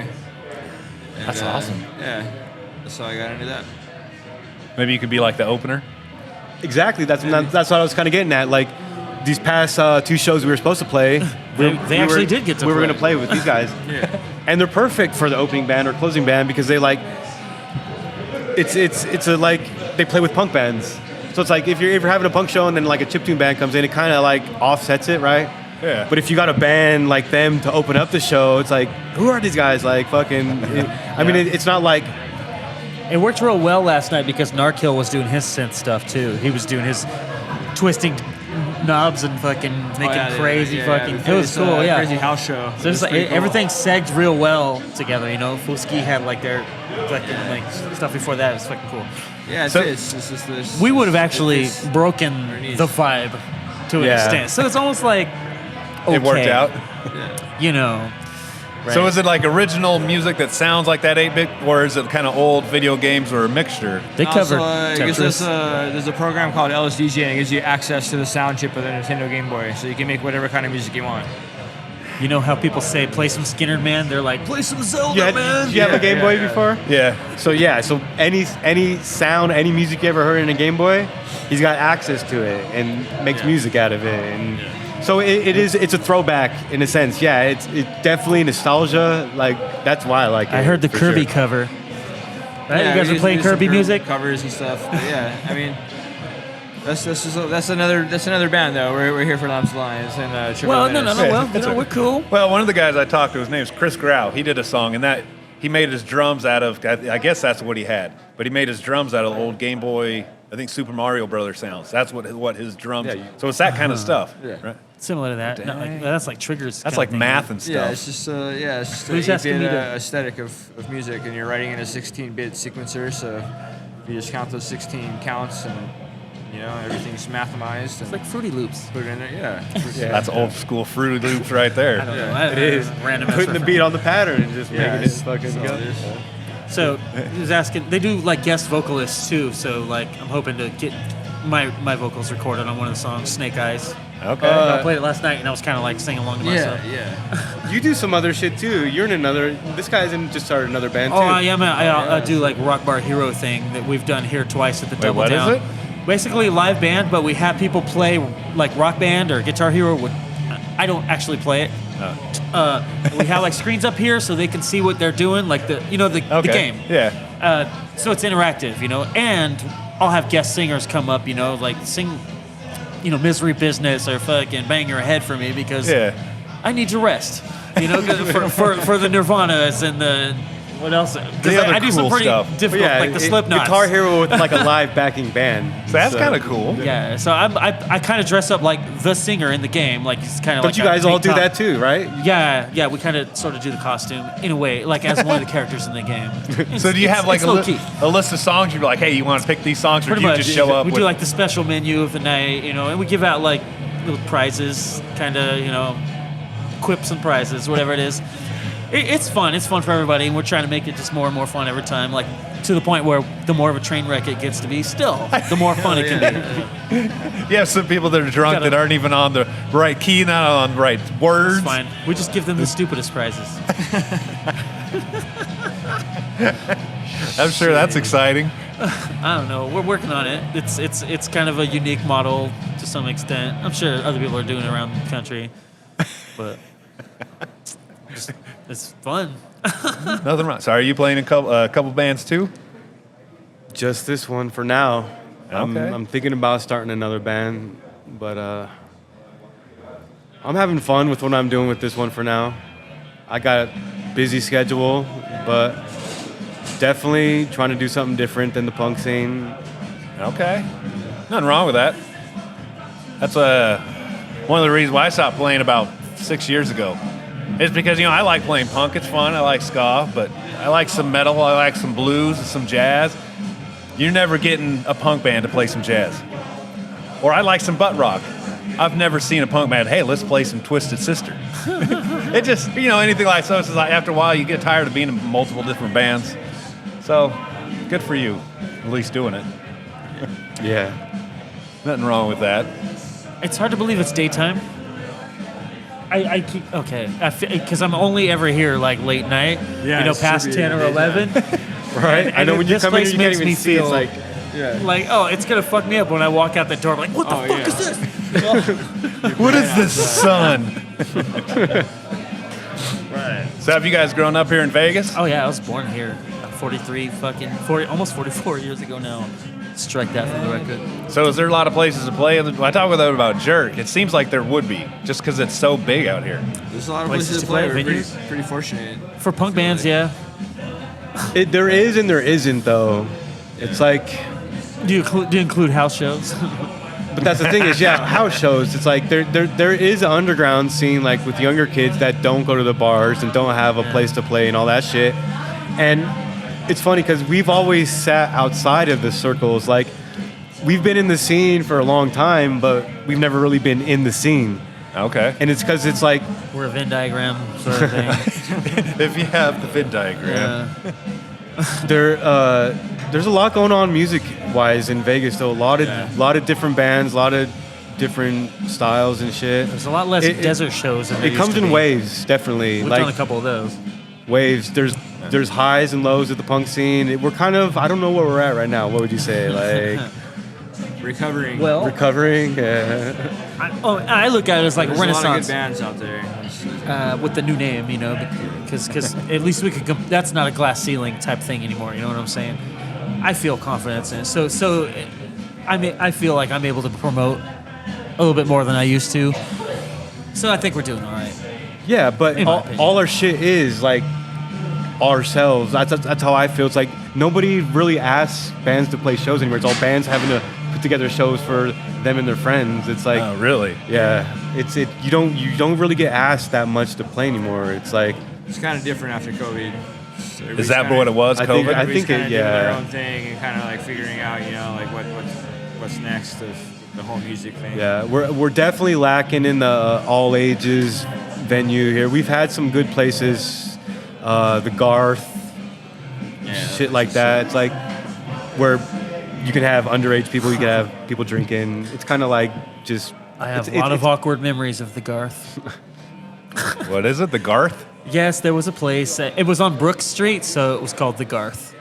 And, That's awesome. Yeah. That's how I got into that. Maybe you could be like the opener. Exactly. That's what I was kind of getting at. Like these past 2 shows we were supposed to play, They actually did get to we were play. going to play with these guys, Yeah. and they're perfect for the opening band or closing band because they like. It's a like they play with punk bands. So it's like if you're having a punk show and then like a chiptune band comes in, it kind of like offsets it, right? Yeah. But if you got a band like them to open up the show, it's like, who are these guys? Like fucking. It's not like. It worked real well last night because Narkill was doing his synth stuff too. He was doing his twisting knobs and fucking making crazy fucking. It was cool, yeah. Crazy house show. So it's like everything segged real well together, you know. Fuski had like their fucking like stuff before that. It was fucking cool. Yeah, So- it's just this. We would have actually it's- broken underneath. the vibe to an Yeah. extent. So it's almost like okay, It worked out. you know. So right? is it like original music that sounds like that 8-bit, or is it kind of old video games or a mixture? They covered there's Tetris. a program called LSDJ and it gives you access to the sound chip of the Nintendo Game Boy, so you can make whatever kind of music you want. You know how people say play some Skinner Man? They're like play some Zelda, man. Did you have a Game Boy yeah. before? Yeah. So any sound, any music you ever heard in a Game Boy, he's got access to it and makes music out of it. And so it's a throwback in a sense. Yeah, it's definitely nostalgia. Like that's why I like it. I heard the for Kirby sure. cover. Right? Yeah, You guys we are playing do some Kirby music? covers and stuff. But yeah, I mean, that's another band though. We're here for Lambs Lions and Triple Well, Menace. no. Well, you know, we're cool. Well, one of the guys I talked to, his name's Chris Grau. He did a song, and that he made his drums out of. I guess that's what he had, but he made his drums out of the old Game Boy. I think Super Mario Brothers sounds. That's what his drums. Yeah, so it's that kind of stuff. Yeah. Right? Similar to that. Not like, that's like triggers. That's kind like of thing. math and stuff. Yeah, it's just Who's a asking me 8-bit to- aesthetic of music, and you're writing in a 16-bit sequencer, so you just count those 16 counts, and you know everything's mathemized, and It's like Fruity Loops. put it in there. Yeah. That's old school Fruity Loops right there. I don't Yeah, know. It is Random putting the beat on the pattern and just Yeah, making it it's- fucking so go. it is. So he was asking. They do like guest vocalists too. So like I'm hoping to get my vocals recorded on one of the songs, Snake Eyes. Okay. I played it last night and I was kind of like singing along to myself. Yeah. You do some other shit too. You're in another. This guy's just started another band too. Oh, I am. I do like Rock Bar Hero thing that we've done here twice at the Double what is Down. it? Basically live band, but we have people play like Rock Band or Guitar Hero. I don't actually play it. We have like screens up here so they can see what they're doing, like the game. Yeah. So it's interactive, you know, and I'll have guest singers come up, you know, like sing, you know, Misery Business or fucking Bang Your Head for me because I need to rest, you know, 'cause for the Nirvanas and the what else? 'Cause The other I do some cool pretty stuff. difficult, Yeah, like the Slipknots. Guitar Hero with like a live backing band. So that's kind of cool. Yeah, so I kind of dress up like the singer in the game, like it's kind of Don't like you a guys all tank do top. that too, right? Yeah, we kind of sort of do the costume in a way, like as one of the characters in the game. So do you have like it's low-key. a list of songs? You're like, hey, you want to pick these songs, or Pretty do you much. just show up? We with, do like the special menu of the night, you know, and we give out like little prizes, kind of, you know, quips and prizes, whatever it is. It's fun. It's fun for everybody, and we're trying to make it just more and more fun every time. Like to the point where the more of a train wreck it gets to be, still the more fun it can be. You have some people that are drunk Gotta- that aren't even on the right key, not on the right words. It's fine. We just give them the stupidest prizes. I'm sure that's exciting. I don't know. We're working on it. It's kind of a unique model to some extent. I'm sure other people are doing it around the country, but it's fun. Nothing wrong. So are you playing a couple bands too? Just this one for now. Okay. I'm thinking about starting another band, but I'm having fun with what I'm doing with this one for now. I got a busy schedule, but definitely trying to do something different than the punk scene. Okay. Nothing wrong with that. That's one of the reasons why I stopped playing about 6 years ago. It's because, I like playing punk. It's fun. I like ska, but I like some metal. I like some blues and some jazz. You're never getting a punk band to play some jazz. Or I like some butt rock. I've never seen a punk band, hey, let's play some Twisted Sister. It just, anything like so. It's just like after a while you get tired of being in multiple different bands. So, good for you, at least doing it. Yeah. Nothing wrong with that. It's hard to believe it's daytime. I keep okay because I'm only ever here like late night. Yeah, it past should be 10 or daytime. 11. Right? I know when you this come in, place you can't makes even me see. It's feel like, yeah. like, oh, it's gonna fuck me up when I walk out the door. I'm like, what the fuck is this? What is this, sun? Right. So have you guys grown up here in Vegas? Oh yeah, I was born here. 40, almost 44 years ago now. Strike that from the record. So is there a lot of places to play? When I talk with them about Jerk, it seems like there would be, just because it's so big out here. There's a lot of Places places to to play. play, We're venues? pretty fortunate. For punk bands, yeah. There is and there isn't, though. It's like, Do you include house shows? but that's the thing is, yeah, house shows. It's like there is an underground scene, like with younger kids that don't go to the bars and don't have a place to play and all that shit. And it's funny because we've always sat outside of the circles. Like, we've been in the scene for a long time, but we've never really been in the scene. Okay. And it's because it's like, We're a Venn diagram sort of thing. If you have the Venn diagram. there's a lot going on music-wise in Vegas, though. A lot of different bands, a lot of different styles and shit. There's a lot less desert shows than there It comes used to in be. waves, definitely. We've like done a couple of those. waves. There's highs and lows at the punk scene. We're kind of, I don't know where we're at right now. What would you say? Like Recovering. Well, recovering? Yeah. I look at it as like There's a lot of Renaissance good bands out there. with the new name, because at least we could. That's not a glass ceiling type thing anymore. You know what I'm saying? I feel confidence in it. So I feel like I'm able to promote a little bit more than I used to. So I think we're doing all right. Yeah, but In my opinion. all our shit is like ourselves. That's how I feel. It's like nobody really asks bands to play shows anymore. It's all bands having to put together shows for them and their friends. It's like, Oh, really? yeah, you don't really get asked that much to play anymore. It's like, It's kind of different after COVID. So Is that what it was, I think- COVID? I Everybody's think it- kind of doing their yeah. own thing and kind of like figuring out, like what's next of the whole music thing. yeah, we're definitely lacking in the all ages venue here. We've had some good places, the Garth, shit like that. It's like where you can have underage people, you can have people drinking. It's kind of like just. I have it's- a lot of it's- awkward memories of the Garth. What is it? The Garth? Yes, there was a place. It was on Brook Street, so it was called the Garth.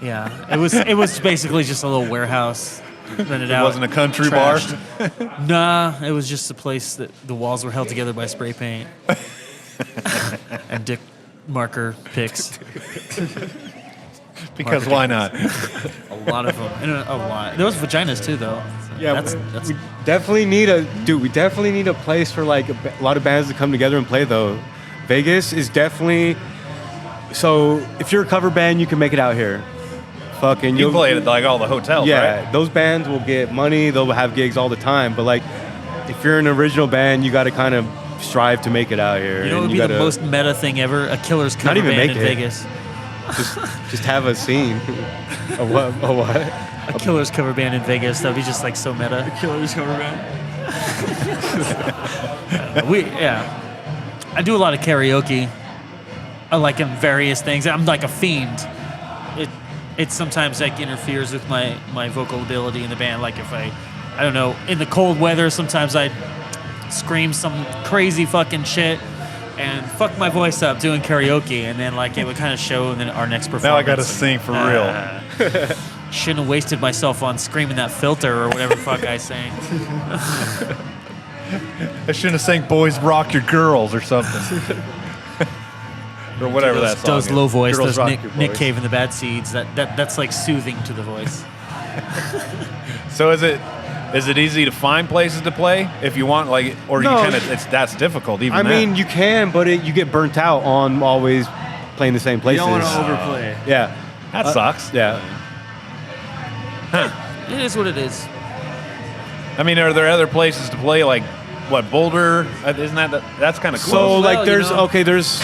Yeah, it was basically just a little warehouse rented out. It wasn't a country trashed. bar? Nah, it was just a place that the walls were held together by spray paint and dick marker picks. Because why not? A lot of them. And a lot. There was vaginas too, though. Yeah, that's we definitely need a place for like a lot of bands to come together and play though. Vegas is definitely, so if you're a cover band, you can make it out here. Fucking You play it at like all the hotels, yeah, right? those bands will get money, they'll have gigs all the time, but like if you're an original band, you got to kind of strive to make it out here. you know what and would be the gotta most meta thing ever? A Killer's cover even band make in it. Vegas. just have a scene. A what? A Killer's cover band in Vegas. That'd be just like so meta. Killer's cover band. I do a lot of karaoke. I like in various things. I'm like a fiend. It sometimes like interferes with my vocal ability in the band. Like if I don't know, in the cold weather, sometimes I'd scream some crazy fucking shit and fuck my voice up doing karaoke, and then like it would kind of show in our next performance. Now I gotta sing for real. Shouldn't have wasted myself on screaming that filter or whatever fuck I sang. I shouldn't have sang "Boys Rock Your Girls" or something, or whatever that song Those is. low voice, Girls those Rock Nick Your Nick Voice. Cave and the Bad Seeds. That's like soothing to the voice. So is it easy to find places to play if you want, like, or No. you kind of that's difficult even? I that. mean, you can, but you get burnt out on always playing the same You places. don't want to overplay. Yeah, that sucks. yeah. It is what it is. I mean, are there other places to play, like what, Boulder? Isn't that's kind of close? So like, Well, there's you know. there's,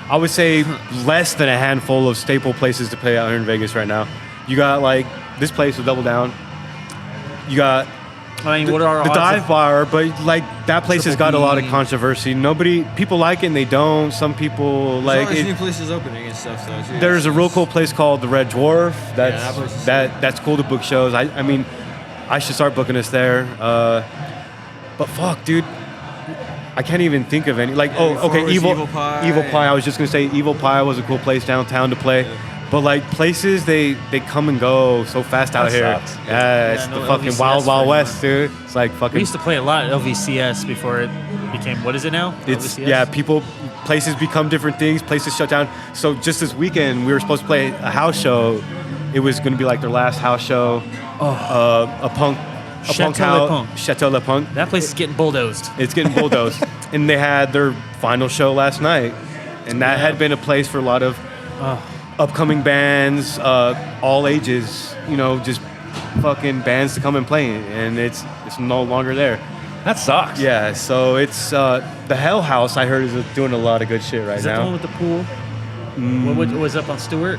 I would say less than a handful of staple places to play out here in Vegas right now. You got like this place with Double Down. You got I mean, what are our the odds dive of- bar, but like that place has got a lot of B. controversy. People like it and they don't. Some people Like like there's new it. places opening and stuff though. Too. There's a real cool place called the Red Dwarf. that place is That's cool to book shows. I mean, I should start booking us there. But fuck, dude, I can't even think of any. Like, before okay, it was Evil Evil Pie. Evil Pie. I was just gonna say Evil Pie was a cool place downtown to play. But like places, they come and go so fast out That here. sucks. Yeah, it's no the fucking LVCS wild, wild for west, dude. It's like We fucking. used to play a lot at LVCS before it became, what is it now? It's LVCS? places become different things. Places shut down. So just this weekend, we were supposed to play a house show. It was going to be like their last house show. A punk Chateau Le house. Punk. Chateau Le Punk. That place is getting bulldozed. It's getting bulldozed. And they had their final show last night, and that had been a place for a lot of upcoming bands, all ages. You know, just fucking bands to come and play, and it's no longer there. that sucks. Yeah, so it's the Hell House. I heard is doing a lot of good shit right Is that the one now. with the pool? What was up on Stewart?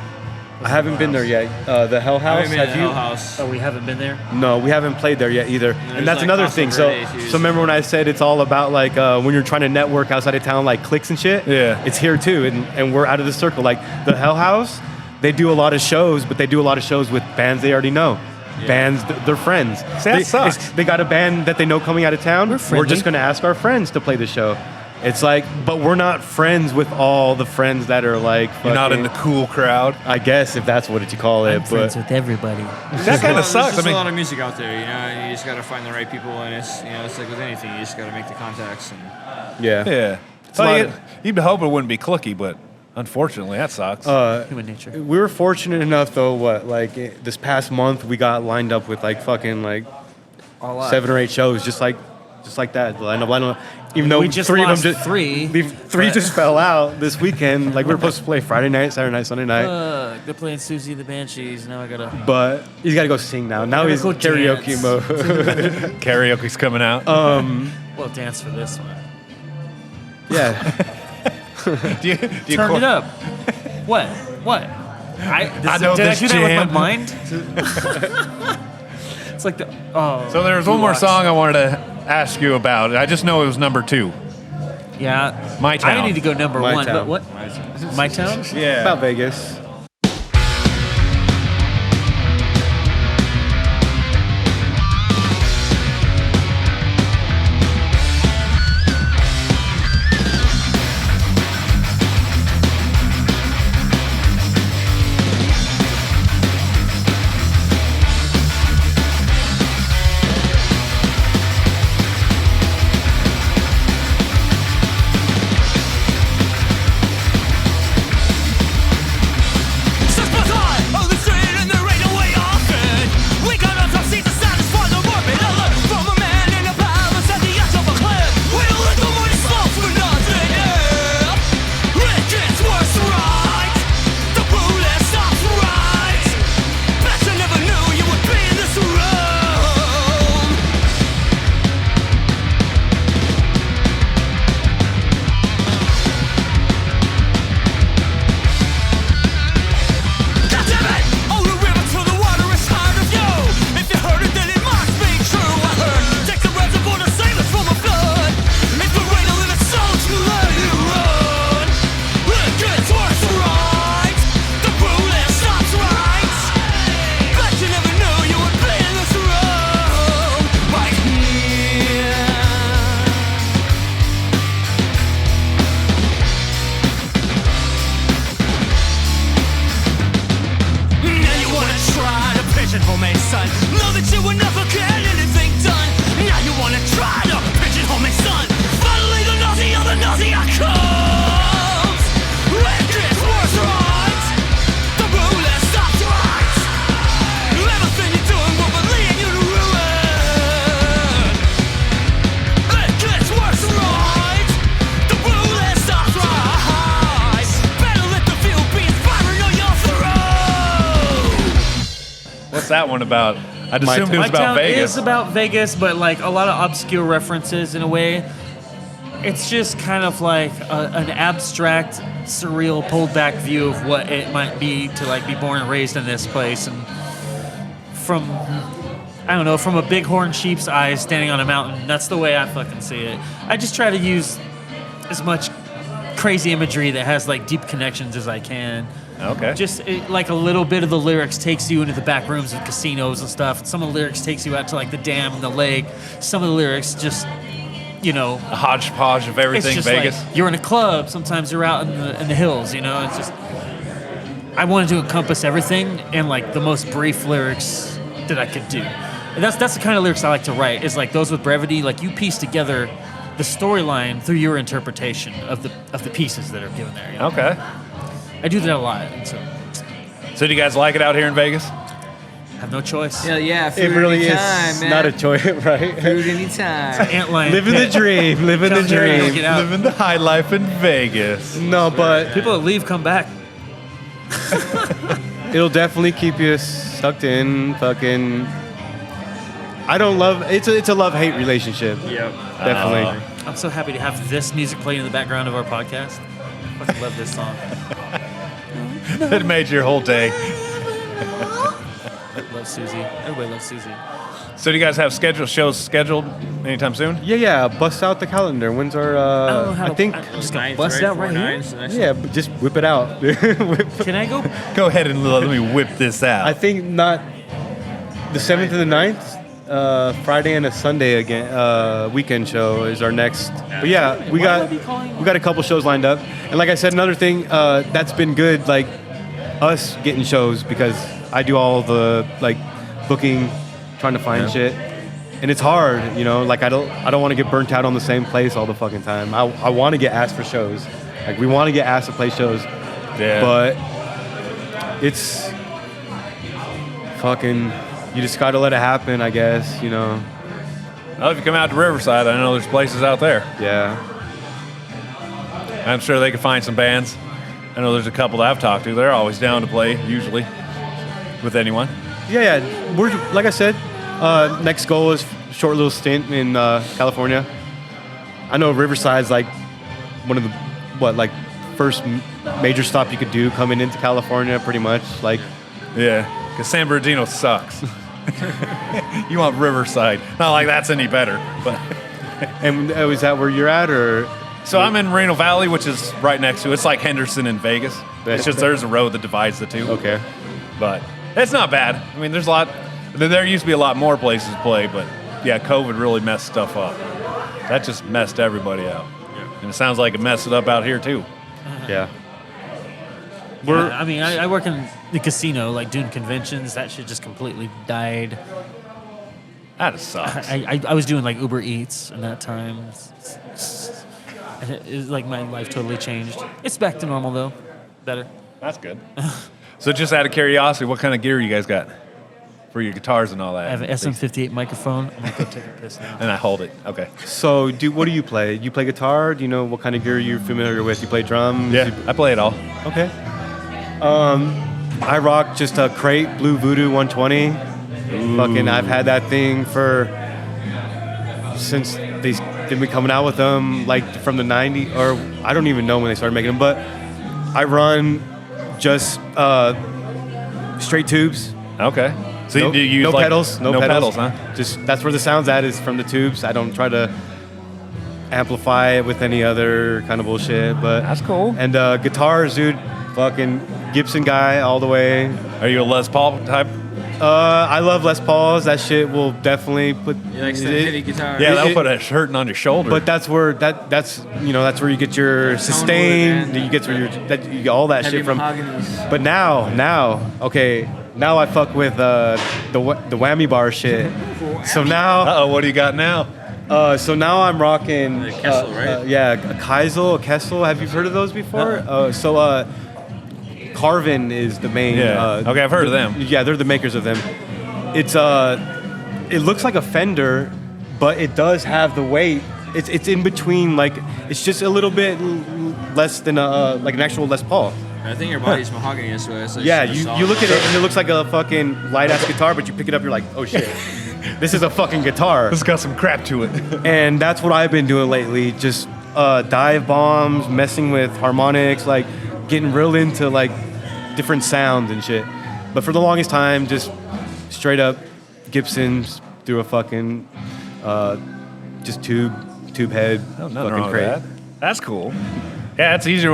I haven't been there yet. The Hell I House. haven't been Have to you? Hell House. Oh, we haven't been there? No, we haven't played there yet either. there's And that's like another Casa thing. So, Verde, too, so remember when I said it's all about like when you're trying to network outside of town, like cliques and shit? Yeah. It's here too, and we're out of the circle. Like the Hell House, they do a lot of shows, but they do a lot of shows with bands they already know. Bands, they're friends. that sucks. They got a band that they know coming out of town. We're friendly. just going to ask our friends to play the show. It's like, but we're not friends with all the friends that are like. You're not in fucking- the cool crowd. I guess if that's what you call it, I'm friends but with everybody. That kind of There's sucks. just I a lot mean, of music out there, you know. And you just gotta find the right people, and it's it's like with anything, you just gotta make the contacts. And yeah. yeah. a So lot you'd hope it wouldn't be clicky, but unfortunately, that sucks. Human nature. We were fortunate enough though. This past month we got lined up with like fucking like 7 or 8 shows, just like that. Line up. Even though We just three lost of them three, three but- just fell out this weekend. Like we were supposed to play Friday night, Saturday night, Sunday night, They're playing Susie and the Banshees. Now I gotta. but he's got to go sing now. Now Gotta he's go karaoke dance. mode. Karaoke's coming out. Well, dance for this one. Yeah, do you Turn cor- it up. What? I know did this I do jam. that with my mind? It's like the So there's one more song I wanted to ask you about. I just know it was number 2. yeah. My Town. I need to go number My one, Town. but what? My town? Yeah. about Vegas. that one about? I'd My assumed it My was about Town Vegas. is about Vegas, but like a lot of obscure references in a way. It's just kind of like an abstract, surreal, pulled back view of what it might be to like be born and raised in this place, and from I don't know, from a bighorn sheep's eyes standing on a mountain. That's the way I fucking see it. I just try to use as much crazy imagery that has like deep connections as I can. Okay. Just like a little bit of the lyrics takes you into the back rooms of casinos and stuff. Some of the lyrics takes you out to like the dam and the lake. Some of the lyrics just, you know, a hodgepodge of everything it's just Vegas. like you're in a club. Sometimes you're out in the hills. You know, it's just I wanted to encompass everything in like the most brief lyrics that I could do. And that's the kind of lyrics I like to write. Is like those with brevity. Like you piece together the storyline through your interpretation of the pieces that are given there. You know? Okay. I do that a lot. And So do you guys like it out here in Vegas? I have no choice. Hell yeah, food It really anytime, is man. not a choice, right? Food anytime. Antlion. Living the dream, living the Come here and dream. get out. Living the high life in Vegas. No, but People that leave come back. it'll definitely keep you sucked in. Fucking, I don't love. It's a love-hate relationship. Yep. Definitely. I'm so happy to have this music playing in the background of our podcast. I fucking love this song. It made your whole day. Love Susie. Everybody loves Susie. So do you guys have shows scheduled anytime soon? Yeah. Bust out the calendar. When's our? I think. I'm just gonna Ninth, bust right? it out right here. 4/9, so that's- Yeah, but just whip it out. Can I go? Go ahead and let me whip this out. I think not the 7th and the 9th. Friday and a Sunday again. Weekend show is our next. But yeah, we got a couple shows lined up. And like I said, another thing that's been good, like us getting shows, because I do all the like booking, trying to find shit, and it's hard, you know. Like I don't want to get burnt out on the same place all the fucking time. I want to get asked for shows. Like we want to get asked to play shows, Yeah. but it's fucking. You just gotta let it happen, I guess. You know. Well, if you come out to Riverside, I know there's places out there. Yeah. I'm sure they can find some bands. I know there's a couple that I've talked to. They're always down to play, usually, with anyone. Yeah. We're like I said. Next goal is short little stint in California. I know Riverside's like one of the first major stop you could do coming into California, pretty much. Like, Yeah, because San Bernardino sucks. You want Riverside. Not like that's any better. But and is that where you're at, or? So I'm in Reno Valley, which is right next to it. It's like Henderson in Vegas. It's just there's a road that divides the two. Okay. But it's not bad. I mean, there's a lot. There used to be a lot more places to play, but yeah, COVID really messed stuff up. That just messed everybody up. And it sounds like it messed it up out here too. Yeah. I mean, I work in the casino, like doing conventions. That shit just completely died. That just sucks. I was doing like Uber Eats in that time. It's like my life totally changed. It's back to normal though. Better. That's good. So just out of curiosity, what kind of gear you guys got for your guitars and all that? I have an SM58 microphone. I'm gonna go take a piss now. And I hold it. Okay. So, what do you play? You play guitar? Do you know what kind of gear you're familiar with? You play drums? Yeah, I play it all. Okay. I rock just a crate Blue Voodoo 120. Fucking, I've had that thing since they've been coming out with them, like from the 90s, or I don't even know when they started making them. But I run just straight tubes. Okay. So No, you use no like, pedals. No pedals, pedals, huh? Just that's where the sound's at, is from the tubes. I don't try to amplify it with any other kind of bullshit. But That's cool. And guitars, dude, fucking Gibson guy all the way. Are you a Les Paul type? I love Les Pauls. That shit will definitely put. You like some heavy guitar? Yeah, that'll it- put a hurting on your shoulder. But that's where that's where you get your sustain. man. You get where you get all that Heavy shit from. mahoganies. But now, I fuck with the whammy bar shit. So now. Uh-oh, what do you got now? So now I'm rocking. The Kessel, right? Yeah, a Keisel, a Kessel. Have you heard of those before? Carvin is the main. Yeah. Okay, I've heard of them. Yeah, they're the makers of them. It's it looks like a Fender, but it does have the weight. It's in between. Like it's just a little bit less than like an actual Les Paul. I think your body's mahogany, so it's like Yeah, super you solid. look at it and it looks like a fucking light ass guitar, but you pick it up, you're like, oh shit, this is a fucking guitar. It's got some crap to it. And that's what I've been doing lately. Just dive bombs, messing with harmonics, like getting real into like different sounds and shit. But for the longest time, just straight up Gibsons through a fucking just tube head. Nothing fucking wrong crate. with that. That's cool. Yeah, it's easier.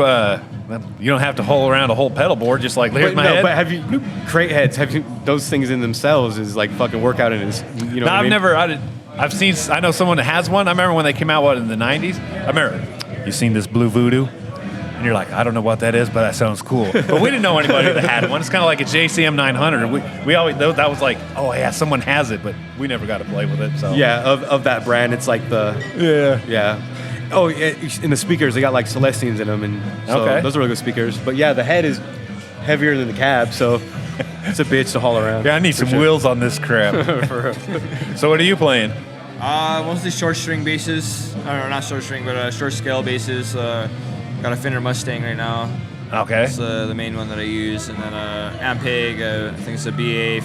You don't have to hole around a whole pedal board. Just like here's But my no, head. but have you crate heads? Have you those things in themselves is like fucking workout and is you know? No, what I I've mean? never. I've seen. I know someone that has one. I remember when they came out in the '90s. I remember. You seen this Blue Voodoo? And you're like, I don't know what that is, but that sounds cool. But we didn't know anybody that had one. It's kind of like a JCM 900. We always that was like, oh yeah, someone has it, but we never got to play with it. So Yeah, of that brand, it's like the yeah. Oh, in the speakers they got like Celestines in them, and so Okay. those are really good speakers. But yeah, the head is heavier than the cab, so it's a bitch to haul around. Yeah, I need some sure. wheels on this crap. So what are you playing? Mostly short string basses. Or not short string, but short scale basses. Got a Fender Mustang right now. Okay. That's the main one that I use, and then Ampeg. I think it's a BA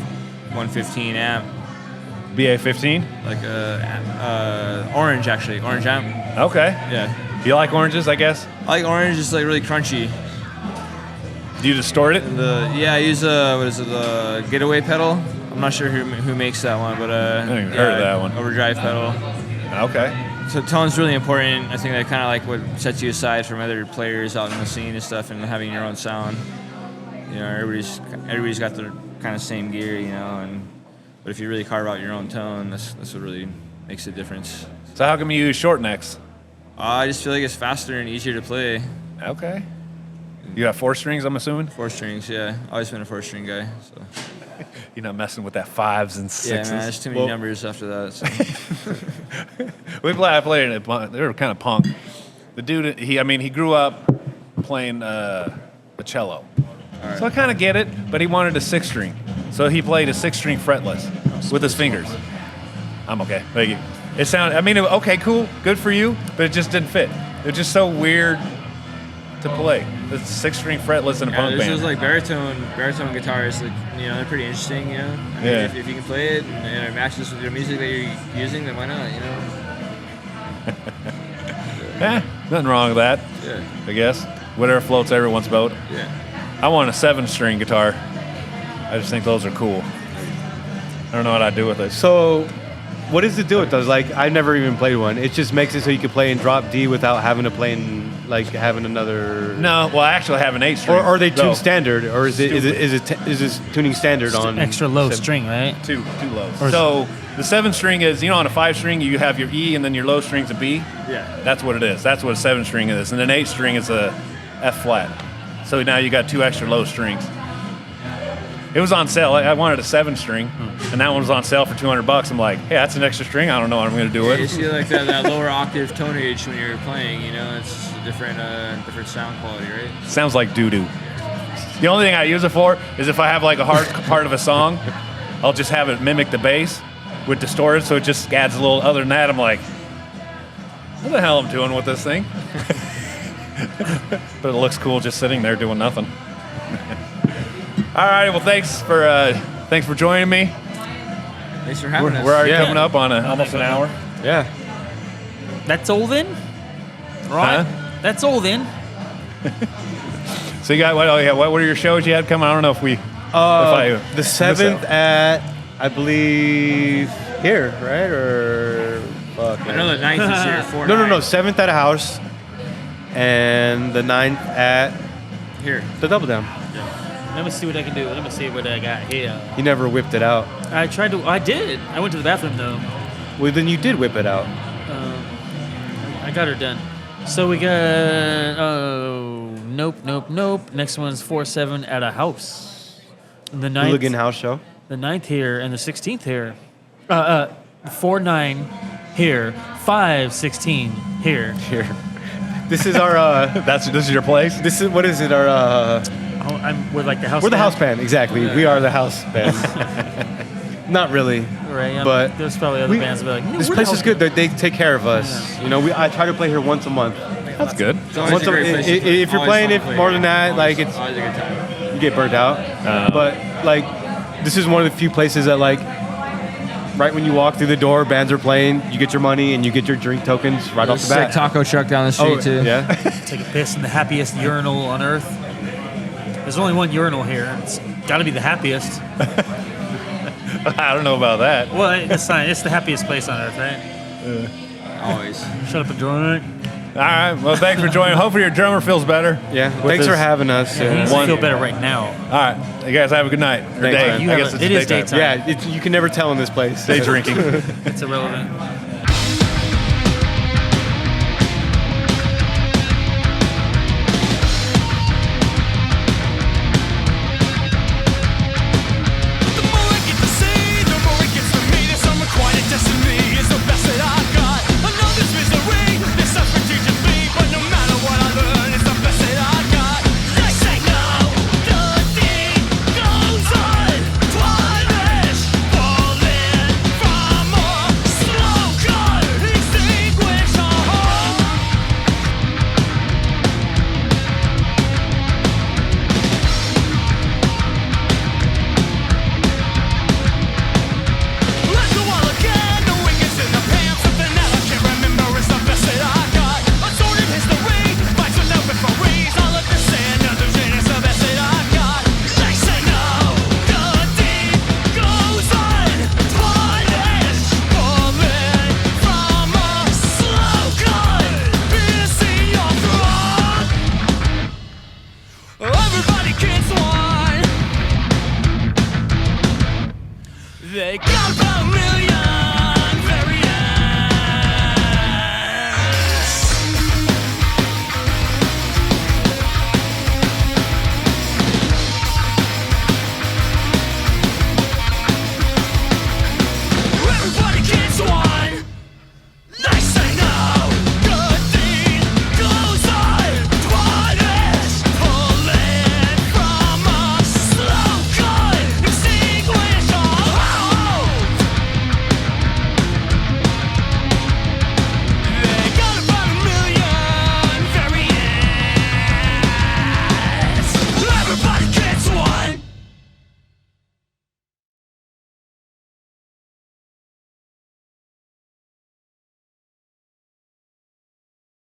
115 amp, BA 15. like orange actually, orange amp. Okay. Yeah, Do you like oranges? I guess. I like orange. It's like really crunchy. Do you distort it? I use the Getaway pedal. I'm not sure who makes that one, but I haven't even heard of that one. Overdrive pedal. Okay. So tone's really important. I think that kind of like what sets you aside from other players out in the scene and stuff, and having your own sound. You know, everybody's got their kind of same gear, you know, but if you really carve out your own tone, that's what really makes a difference. So how come you use short necks? I just feel like it's faster and easier to play. Okay. You got 4 strings, I'm assuming? 4 strings, yeah. Always been a 4-string guy. So You're not messing with that 5s and 6s. yeah, man, there's too many numbers after that. So. I played it. They were kind of punk. The dude, he grew up playing the cello. Right. So I kind of get it, but he wanted a 6-string. So he played a 6-string fretless with his fingers. I'm okay. Thank you. It sounded, okay, cool, good for you, but it just didn't fit. It was just so weird to play. It's 6-string fretless in a punk there's band. those like baritone guitars, like, you know, they're pretty interesting, you know. I mean, if you can play it and it matches with your music that you're using, then why not, you know? Nothing wrong with that. Yeah. I guess. Whatever floats everyone's boat. Yeah. I want a 7-string guitar. I just think those are cool. I don't know what I'd do with it. So, what does it do with those? Like, I've never even played one. It just makes it so you can play in drop D without having to play in, like, having another. No, well, I actually have an 8-string. Or are they tuned though. standard, or is this tuning standard on Extra low 7? string, right? Two lows. Or- So the 7-string is, on a 5-string you have your E and then your low string's a B. Yeah. That's what it is. That's what a 7-string is. And an 8-string is a F flat. So now you got 2 extra low strings. It was on sale. I wanted a 7-string, and that one was on sale for $200. I'm like, hey, that's an extra string. I don't know what I'm going to do You with it. see like that lower octave tonage when you're playing, you know, it's a different sound quality, right? Sounds like doo-doo. The only thing I use it for is if I have like a hard part of a song, I'll just have it mimic the bass with distorted, so it just adds a little. Other than that, I'm like, what the hell am I doing with this thing? But it looks cool just sitting there doing nothing. All right, well, thanks for joining me. Thanks for having us. We're already Yeah. coming up on almost an hour. Yeah. That's all then? Right? Huh? That's all then. So you got what were your shows you had coming? I don't know if we. The 7th at, I believe, here, right? Or fuck. I know the 9th is here. 4 No. 7th at a house, and the 9th at Here. the Double Down. Let me see what I can do. Let me see what I got here. He never whipped it out. I did. I went to the bathroom though. Well, then you did whip it out. I got her done. So we got nope. Next one's 4-7 at a house. The 9th, Hooligan House Show. the 9th here and the 16th here. 4-9 here. 5-16 here. Here. This is our. This is your place. This is what is it? Our. We're like the house. We're the band. house band. Exactly. We are the house band. Not really. Right. But there's probably other bands that be like, no, this we're place the is house good. They take care of us. Yeah. You know, I try to play here once a month. That's good. It's always Once a great place to play. if you're Always playing fun it to play more here. than that, like it's Always a good time. you get burnt out. But like this is one of the few places that like right when you walk through the door, bands are playing, you get your money and you get your drink tokens right off the Sick bat. taco truck down the street too. Yeah. Take a piss in the happiest urinal on earth. There's only one urinal here. It's got to be the happiest. I don't know about that. Well, it's the happiest place on earth, right? Always. Shut up and drink. All right. Well, thanks for joining. Hopefully your drummer feels better. Yeah. With Thanks for this. having us. He needs to One- feel better right now. All right. You guys have a good night. Or Thanks, day. man. You I have guess a- it's it is daytime. daytime. Yeah, you can never tell in this place. Day drinking. It's irrelevant.